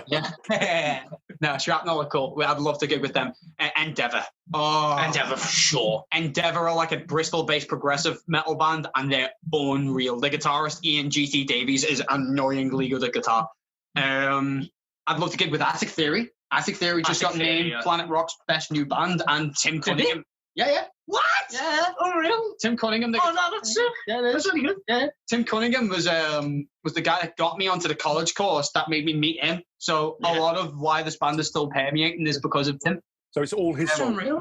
Yeah. No, Shrapnel are cool. I'd love to gig with them. Endeavour. Oh, Endeavour for sure. Endeavour are like a Bristol-based progressive metal band, and they're unreal. The guitarist Ian GT Davies is annoyingly good at guitar. I'd love to gig with Attic Theory. Attic Theory just got named Planet Rock's best new band, and Tim Cunningham. Yeah. What? Yeah. Unreal. Tim Cunningham. No, that's sick. Yeah, that's really good. Yeah. Tim Cunningham was the guy that got me onto the college course that made me meet him. So a lot of why this band is still permeating is because of Tim. So it's all his fault. Unreal.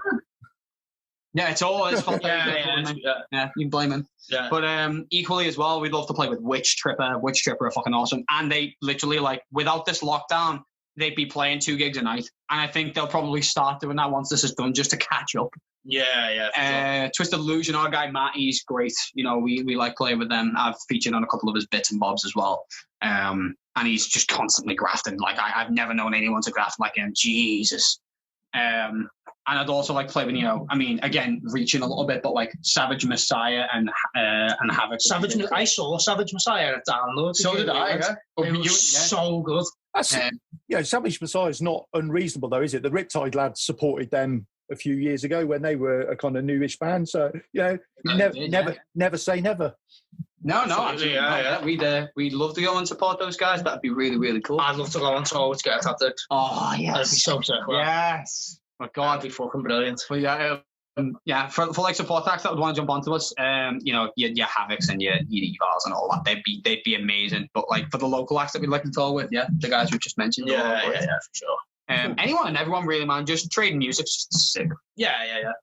Yeah, it's all his fault. Yeah, you can blame him. Yeah. But equally as well, we'd love to play with Witch Tripper. Witch Tripper are fucking awesome. And they literally, like, without this lockdown, they'd be playing 2 gigs a night. And I think they'll probably start doing that once this is done, just to catch up. Yeah. Sure. Twisted Illusion, our guy Matty's great. We like playing with them. I've featured on a couple of his bits and bobs as well. And he's just constantly grafting. Like, I've never known anyone to graft like him. Jesus. And I'd also like to play with, again, reaching a little bit, but like Savage Messiah and Havoc. I saw Savage Messiah at Download. So did I. Yeah. It was so good. Savage Messiah is not unreasonable though, is it? The Riptide lads supported them a few years ago when they were a kind of newish band. So, never say never. No, absolutely. Yeah. We'd love to go and support those guys. That'd be really, really cool. I'd love to go on tour with Get Tactics. Oh, yes. That'd be so sick. Yes. My God. That'd be fucking brilliant. But for like support acts that would want to jump onto us, your Havocs and your Evals and all that, they'd be amazing. But like for the local acts that we'd like to tour with, the guys we just mentioned. Yeah, for sure. Anyone and everyone really, man. Just trading music's just sick. Yeah.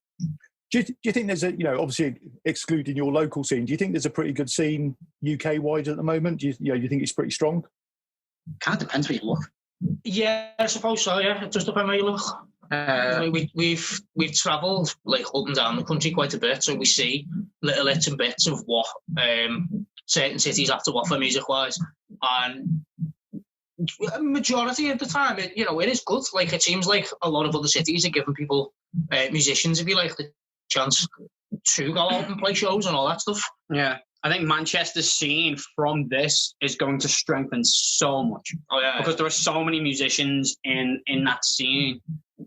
Do you think there's obviously excluding your local scene, do you think there's a pretty good scene UK wide at the moment? Do you think it's pretty strong? Kind of depends where you look. Yeah, I suppose so. Yeah, it just depends where you look. We've travelled like up and down the country quite a bit, so we see little bits and bits of what certain cities have to offer music-wise, and majority of the time, it is good. Like, it seems like a lot of other cities are giving people, musicians, if you like, the chance to go out and play shows and all that stuff. Yeah. I think Manchester's scene from this is going to strengthen so much. Oh, yeah. Because there are so many musicians in that scene,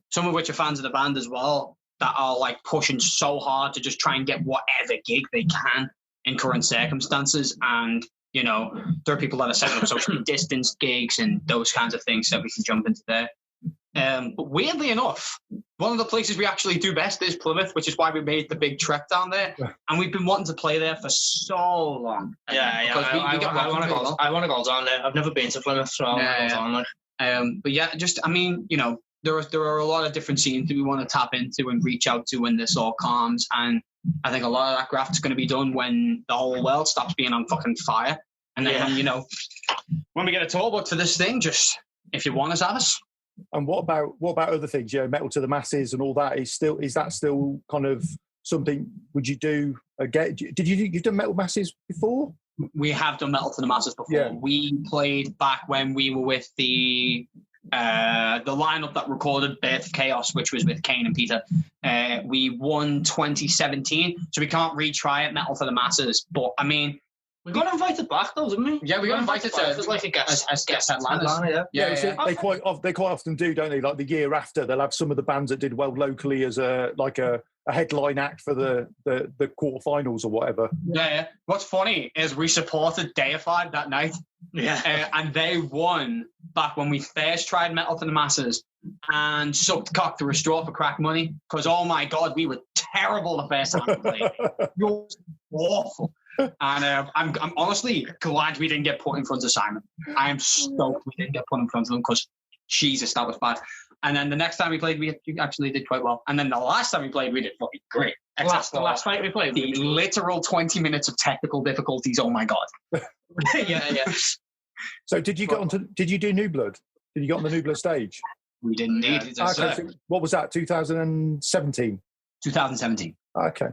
some of which are fans of the band as well, that are like pushing so hard to just try and get whatever gig they can in current circumstances. And, there are people that are setting up socially distanced gigs and those kinds of things, so we can jump into there. But weirdly enough, one of the places we actually do best is Plymouth, which is why we made the big trek down there. Yeah. And we've been wanting to play there for so long. Yeah. I want to go down there. I've never been to Plymouth, so I want to go down there. But yeah, there are a lot of different scenes that we want to tap into and reach out to when this all calms. And I think a lot of that graft's going to be done when the whole world stops being on fucking fire. And then, when we get a tour book for this thing, just, if you want us, have us. And what about other things? Metal to the Masses and all that is that still kind of something? Would you do again? You've done Metal Masses before? We have done Metal to the Masses before. Yeah. We played back when we were with the lineup that recorded Birth of Chaos, which was with Kane and Peter. We won 2017, so we can't retry it, Metal to the Masses. But I mean, we got invited back though, didn't we? Yeah, we got invited to as like a guest headliner. Yeah. They quite often do, don't they? Like the year after, they'll have some of the bands that did well locally as a headline act for the quarterfinals or whatever. Yeah. What's funny is we supported Deified that night. Yeah. And they won back when we first tried Metal to the Masses and sucked cock through a straw for crack money. Because, oh my God, we were terrible the first time we played. It was awful. And I'm honestly glad we didn't get put in front of Simon. I am stoked we didn't get put in front of him because, Jesus, that was bad. And then the next time we played, we actually did quite well. And then the last time we played, we did fucking great. The last night we played, the literal 20 minutes of technical difficulties. Oh my God. Yeah. So did you do New Blood? Did you get on the New Blood stage? We didn't need it. Okay, so what was that? 2017. 2017. Okay.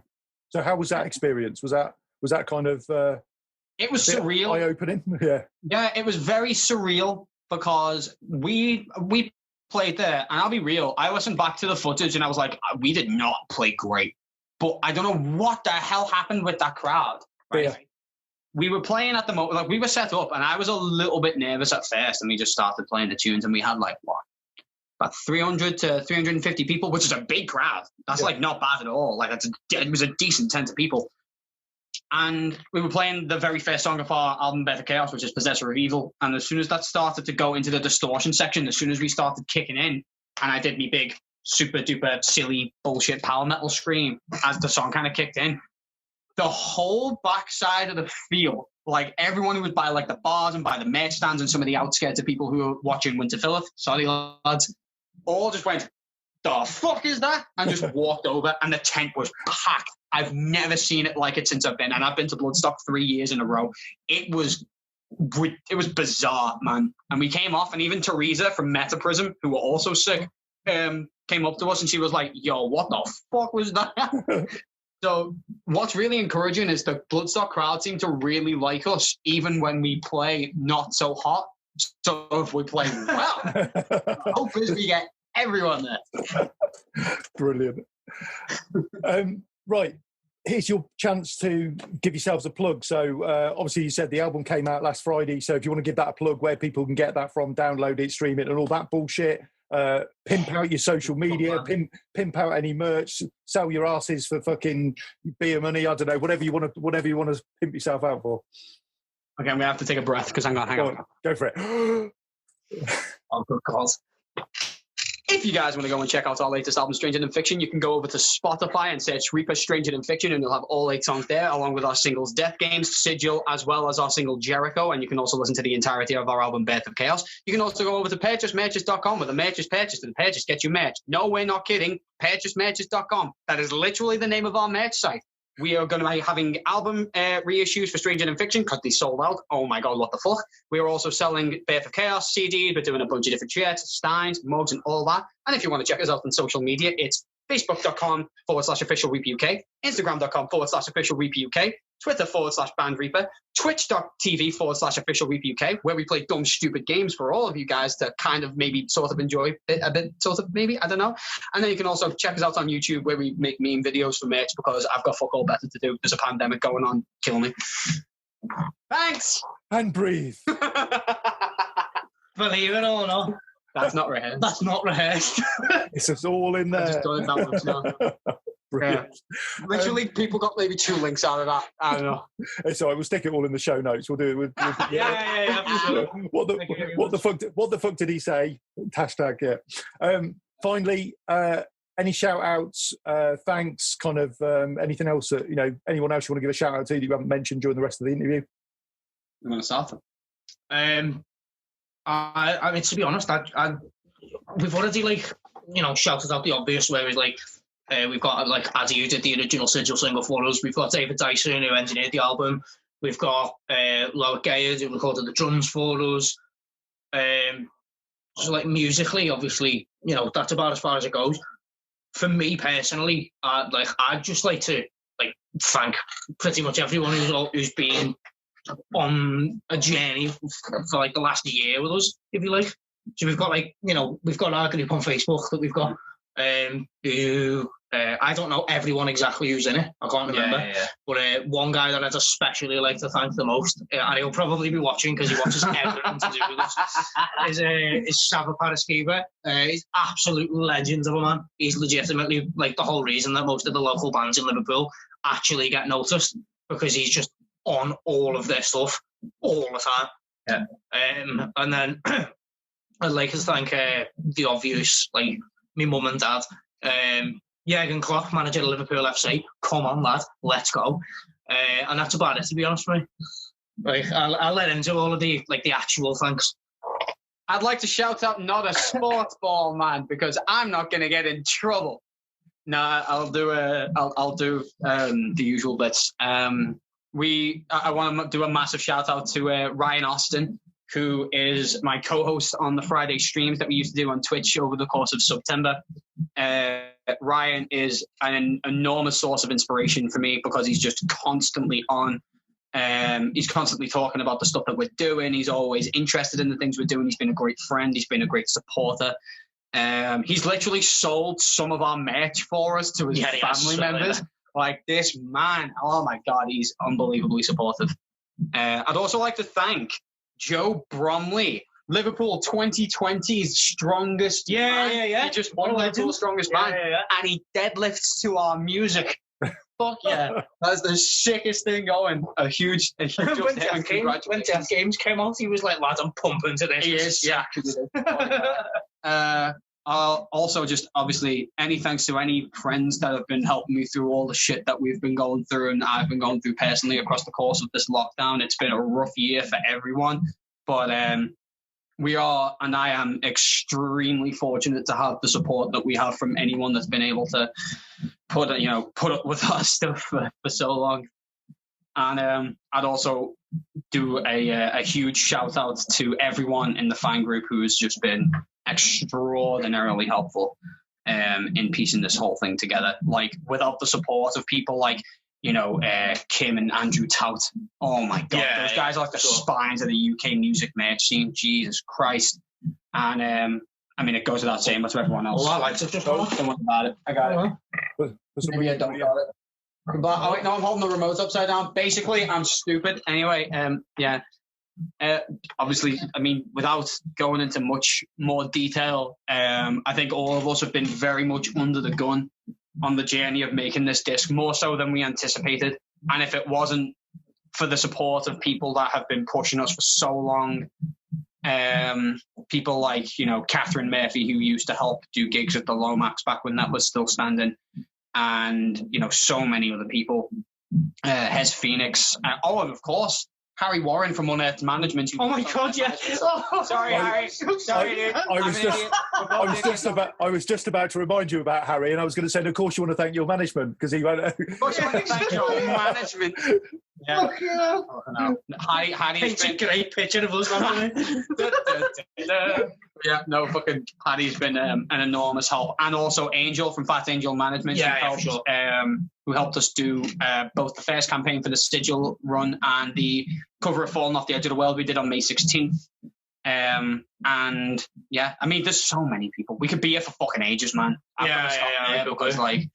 So how was that experience? Was that kind of? It was surreal. Eye-opening. Yeah. Yeah, it was very surreal because we played there, and I'll be real, I listened back to the footage and I was like, we did not play great, but I don't know what the hell happened with that crowd. Right? Yeah. We were playing at the moment, like we were set up, and I was a little bit nervous at first, and we just started playing the tunes, and we had about 300 to 350 people, which is a big crowd. That's like not bad at all. Like it was a decent 10 of people. And we were playing the very first song of our album, Birth of Chaos, which is Possessor of Evil. And as soon as that started to go into the distortion section, as soon as we started kicking in, and I did me big, super duper, silly, bullshit power metal scream as the song kind of kicked in, the whole backside of the field, like everyone who was by like the bars and by the merch stands and some of the outskirts of people who were watching Winter Phillip, sorry lads, all just went, the fuck is that? And just walked over, and the tent was packed. I've never seen it like it since I've been, and I've been to Bloodstock 3 years in a row. It was bizarre, man. And we came off, and even Teresa from Metaprism, who were also sick, came up to us, and she was like, yo, what the fuck was that? So what's really encouraging is the Bloodstock crowd seem to really like us, even when we play not so hot. So if we play well, hope is we get everyone there. Brilliant. Right, here's your chance to give yourselves a plug. So obviously you said the album came out last Friday, so if you want to give that a plug, where people can get that from, download it, stream it and all that bullshit, pimp out your social media, pimp out any merch, sell your asses for fucking beer money, I don't know, whatever you want to pimp yourself out for. Okay, I'm gonna have to take a breath because I'm gonna hang on. Go for it. Oh, good calls. If you guys want to go and check out our latest album, Stranger Than Fiction, you can go over to Spotify and search Reaper Stranger Than Fiction, and you'll have all 8 songs there, along with our singles Death Games, Sigil, as well as our single Jericho, and you can also listen to the entirety of our album Birth of Chaos. You can also go over to purchasemerches.com, where the merch is purchased, and the purchase gets you merch. No, we're not kidding. Purchasemerches.com. That is literally the name of our merch site. We are going to be having album reissues for Stranger Than Fiction because they sold out. Oh my God, what the fuck? We are also selling Birth of Chaos CDs. We're doing a bunch of different shirts, steins, mugs, and all that. And if you want to check us out on social media, it's facebook.com/official Reaper UK, instagram.com/official Reaper UK, Twitter/Band Reaper, twitch.tv/official Reaper UK, where we play dumb, stupid games for all of you guys to kind of maybe sort of enjoy it a bit, sort of maybe, I don't know. And then you can also check us out on YouTube where we make meme videos for merch because I've got fuck all better to do. There's a pandemic going on. Kill me. Thanks. And breathe. Believe it or not. That's not rehearsed. That's not rehearsed. It's just all in there. I've just done it that much now. Yeah. Literally, people got maybe 2 links out of that. I don't know. It's all right. We'll stick it all in the show notes. We'll do it. Yeah. What the fuck did he say? Hashtag, yeah. Finally, any shout outs, thanks, kind of anything else that, anyone else you want to give a shout out to that you haven't mentioned during the rest of the interview? You want to start? I mean, to be honest, we've already shouted out the obvious. Where we've got Addy, who did the original sigil single for us. We've got David Dyson, who engineered the album. We've got Loic Gayard, who recorded the drums for us. So musically, obviously, that's about as far as it goes. For me personally, I'd just like to thank pretty much everyone who's been on a journey for the last year with us, if you like. So we've got we've got our group on Facebook that we've got who I don't know everyone exactly who's in it, I can't remember, but one guy that I'd especially like to thank the most, and he'll probably be watching because he watches everything to do with us, is Sava Paraskiva. He's absolute legend of a man. He's legitimately the whole reason that most of the local bands in Liverpool actually get noticed, because he's just on all of their stuff all the time. And then I'd like to thank the obvious, my mum and dad. Jürgen Klopp, manager of Liverpool FC. Come on, lad, let's go. And that's about it, to be honest with me. I'll let him do all of the actual thanks. I'd like to shout out not a sports ball man, because I'm not going to get in trouble. No, I'll do the usual bits. I want to do a massive shout out to Ryan Austin, who is my co-host on the Friday streams that we used to do on Twitch over the course of September. Ryan is an enormous source of inspiration for me because he's just constantly on. He's constantly talking about the stuff that we're doing. He's always interested in the things we're doing. He's been a great friend. He's been a great supporter. He's literally sold some of our merch for us to his family members. This man, oh my God, he's unbelievably supportive. I'd also like to thank Joe Bromley, Liverpool 2020's strongest man. He just won Liverpool's strongest man, and he deadlifts to our music. Fuck yeah. That's the sickest thing going. A huge when Death Games came out, he was like, lads, I'm pumping to this. He is, yeah. Also, just obviously, any thanks to any friends that have been helping me through all the shit that we've been going through and I've been going through personally across the course of this lockdown. It's been a rough year for everyone, but we are, and I am extremely fortunate to have the support that we have from anyone that's been able to put up with our stuff for so long. And I'd also do a huge shout out to everyone in the fan group who has just been extraordinarily helpful in piecing this whole thing together. Without the support of people Kim and Andrew Tout, oh my God, those guys are the spines of the UK music merch scene. Jesus Christ. And it goes without saying, but to everyone else. I like to just don't worry about it. I got it. Maybe I don't got it. But I'm holding the remote upside down. Basically, I'm stupid. Anyway, obviously, without going into much more detail, I think all of us have been very much under the gun on the journey of making this disc, more so than we anticipated. And if it wasn't for the support of people that have been pushing us for so long, people like, Catherine Murphy, who used to help do gigs at the Lomax back when that was still standing, and, so many other people, Hez Phoenix, and of course, Harry Warren from Unearthed Management. Oh my God, yeah. Sorry, Harry. Sorry, dude. I was just about to remind you about Harry, and I was going to say, of course, you want to thank your management because he won't. Of course, you want to thank your management. Yeah. Harry's been a great picture of us. Yeah, no, fucking Paddy's been an enormous help, and also Angel from Fat Angel Management, who helped us do both the first campaign for the Sigil run and the cover of Fallen Off the Edge of the World we did on May 16th. And yeah, I mean, there's so many people. We could be here for fucking ages, man. Because like,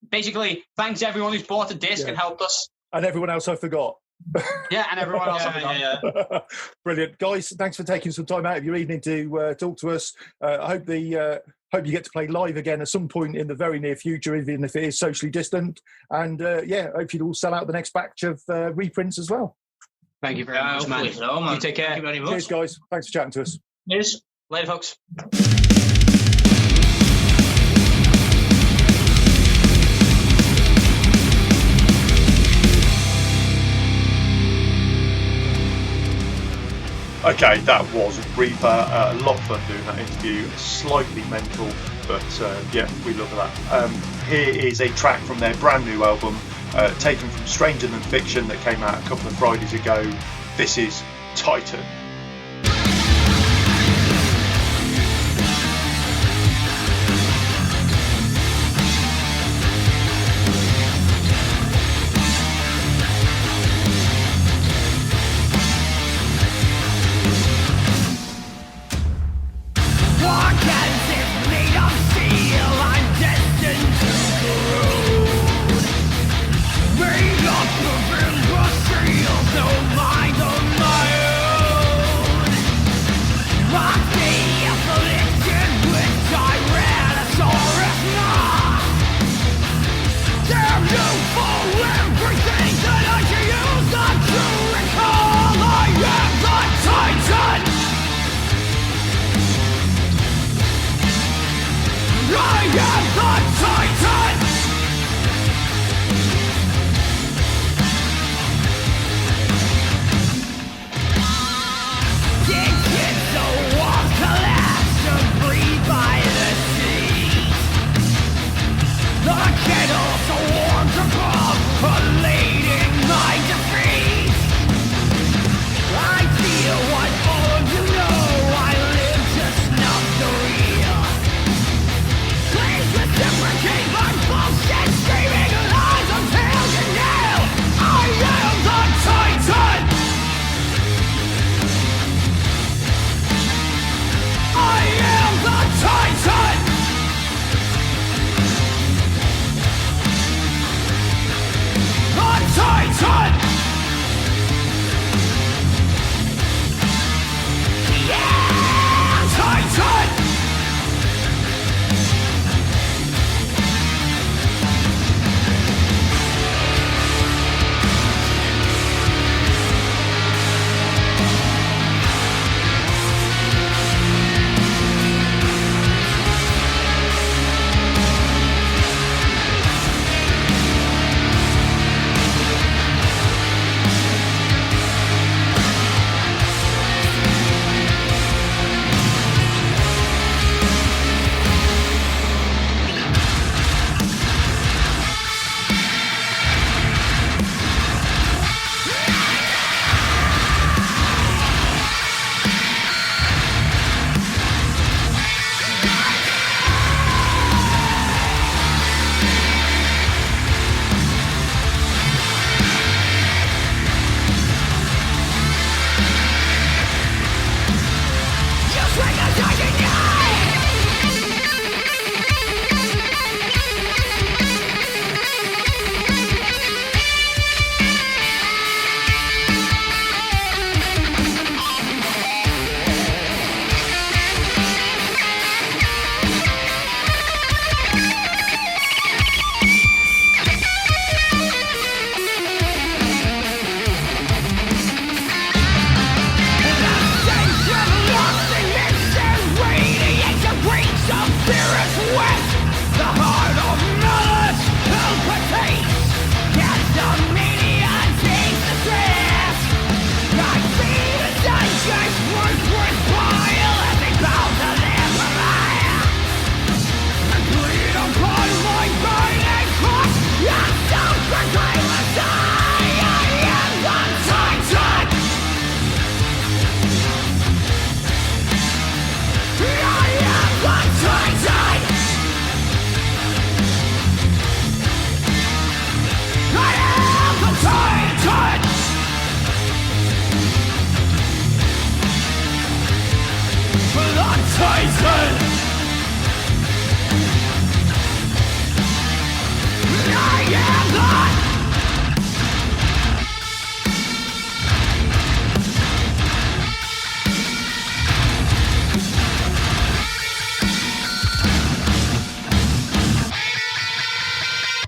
basically, thanks to everyone who's bought a disc and helped us, and everyone else I forgot. And everyone else. Brilliant, guys. Thanks for taking some time out of your evening to talk to us. I hope you get to play live again at some point in the very near future, even if it is socially distant. And hope you'll all sell out the next batch of reprints as well. Thank you very much, man. You take care. Thank you very much. Cheers, guys. Thanks for chatting to us. Cheers. Later, folks. Okay, that was Reaper. A lot of fun doing that interview. Slightly mental, but we love that. Here is a track from their brand new album, taken from Stranger Than Fiction, that came out a couple of Fridays ago. This is Titan. Made up of industry, no mind of my own.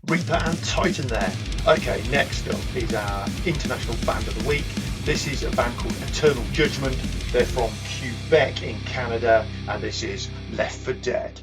Reaper and Titan there. Okay, next up is our international band of the week. This is a band called Eternal Judgement. They're from Quebec in Canada, and this is Left for Dead.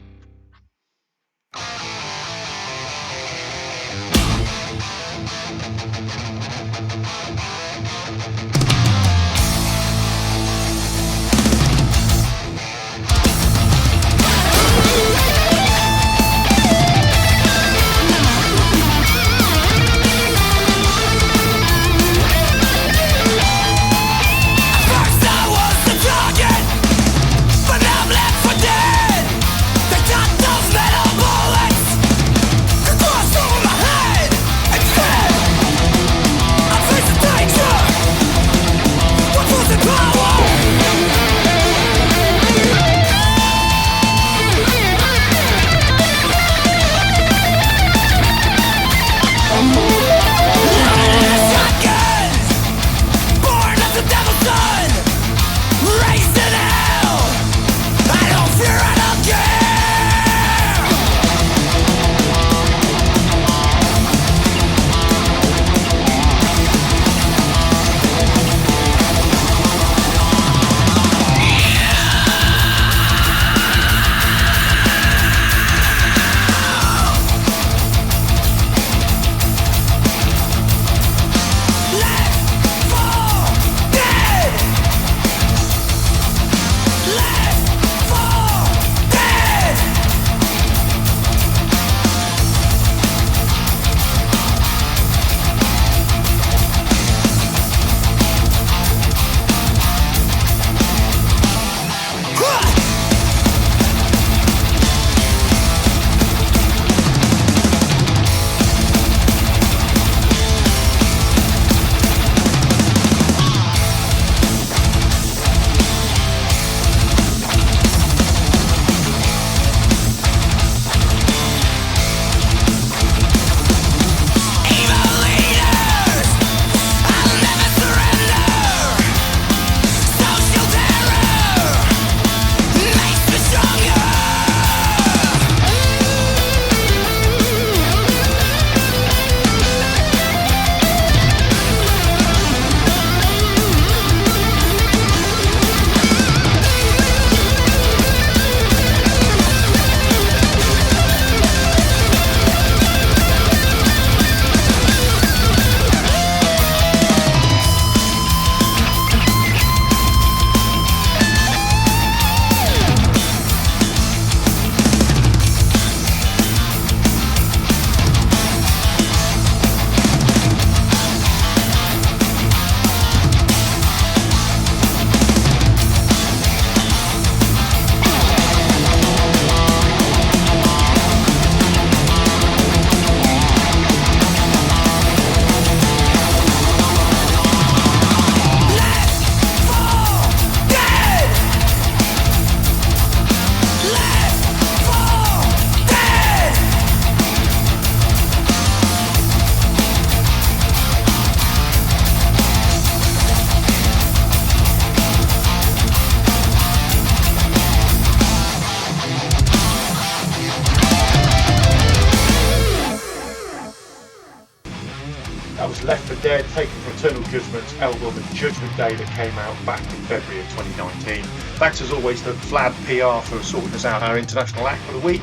Left for Dead, taken from Eternal Judgment's album Judgment Day that came out back in February of 2019. Thanks as always to Vlad PR for sorting us out our international act for the week.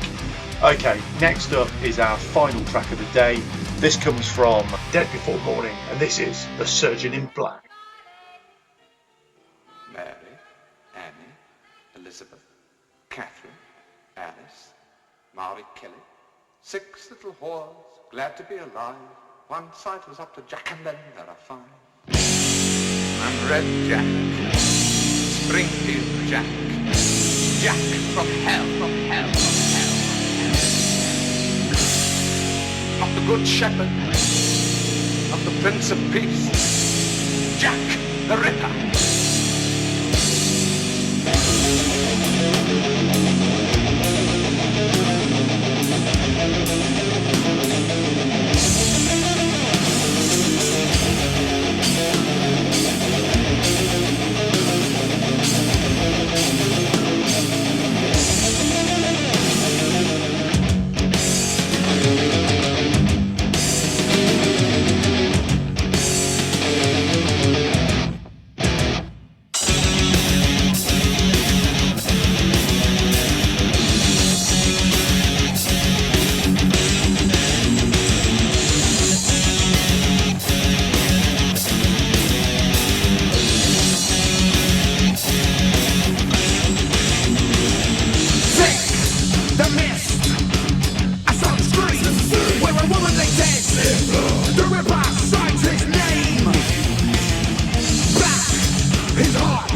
Okay, next up is our final track of the day. This comes from Dead Before Mourning, and this is The Surgeon in Black. Mary, Annie, Elizabeth, Catherine, Alice, Mary Kelly, 6 little whores, glad to be alive. One side was up to Jack and then there are 5. I'm Red Jack, Springfield Jack, Jack from hell, from hell, from hell. Not the good shepherd, not the Prince of Peace, Jack the Ripper. heart.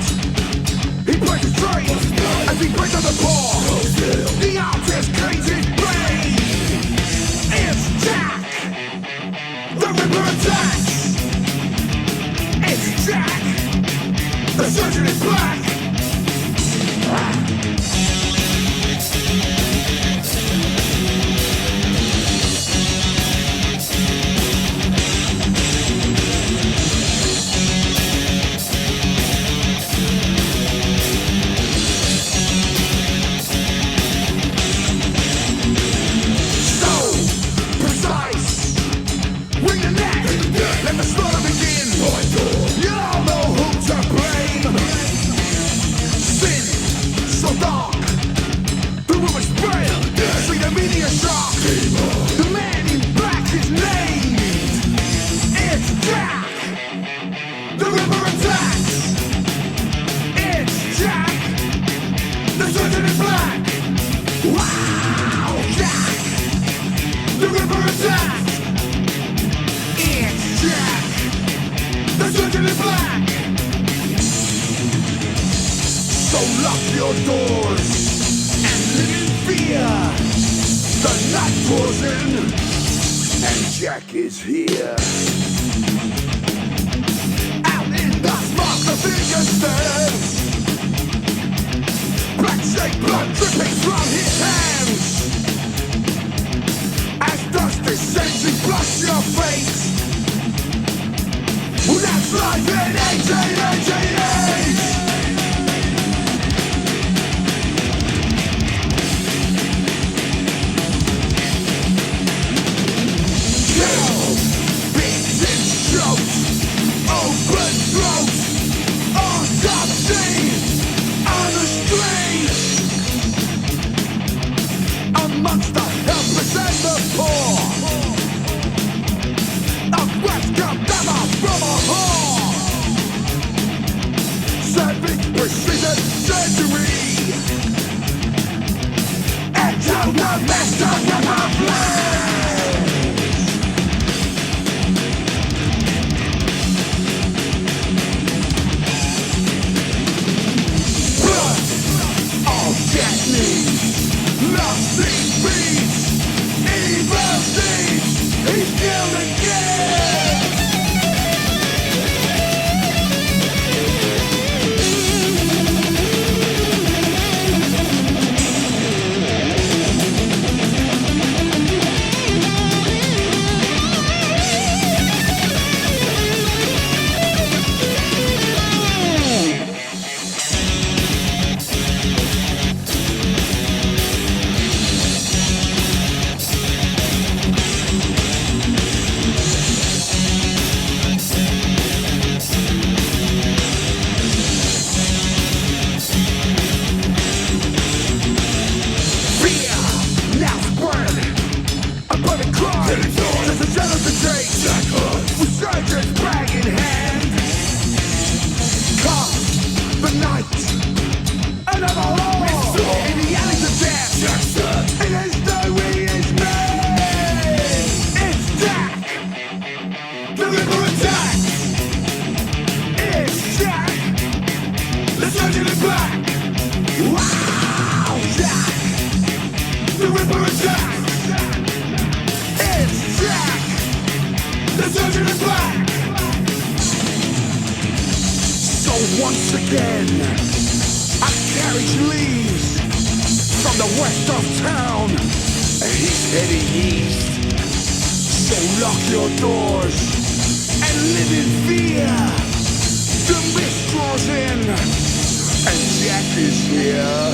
He breaks his trains as he breaks on the paw. The artist cleans his blade. It's Jack. The Ripper attacks. It's Jack. The surgeon is black. Let the slaughter begin. You all know who to blame. Sin, so dark. The rumors spread. See the media shock. The man in black is named. It's Jack. The Ripper attacks. It's Jack. The surgeon in black. Wow, Jack. The Ripper attacks. Jack, the surgeon in black. So lock your doors and live in fear. The night draws in and Jack is here. Out in the smoke the figure stands. Black shake blood dripping from his hands. As dust descends he blush your face. Well, that's life in 1888. Kill, beats and strokes, open throats, autopsy on the street. Amongst the helpless and the poor. From a whore. Savage precision surgery. Enter the master of our flesh. Blood, all Jack needs. Nothing beats. Evil deeds. He's killed again. Once again, a carriage leaves from the west of town, and he's heading east. So lock your doors and live in fear. The mist draws in, and Jack is here.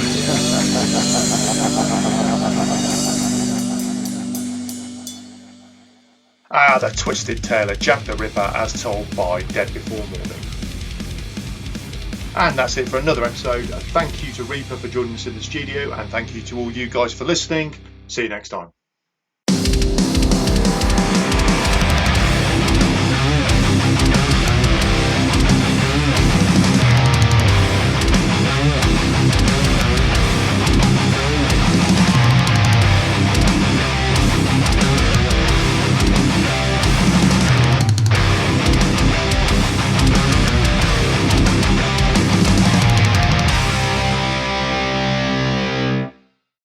The twisted tale of Jack the Ripper as told by Dead Before Mourning. And that's it for another episode. Thank you to Reaper for joining us in the studio, and thank you to all you guys for listening. See you next time.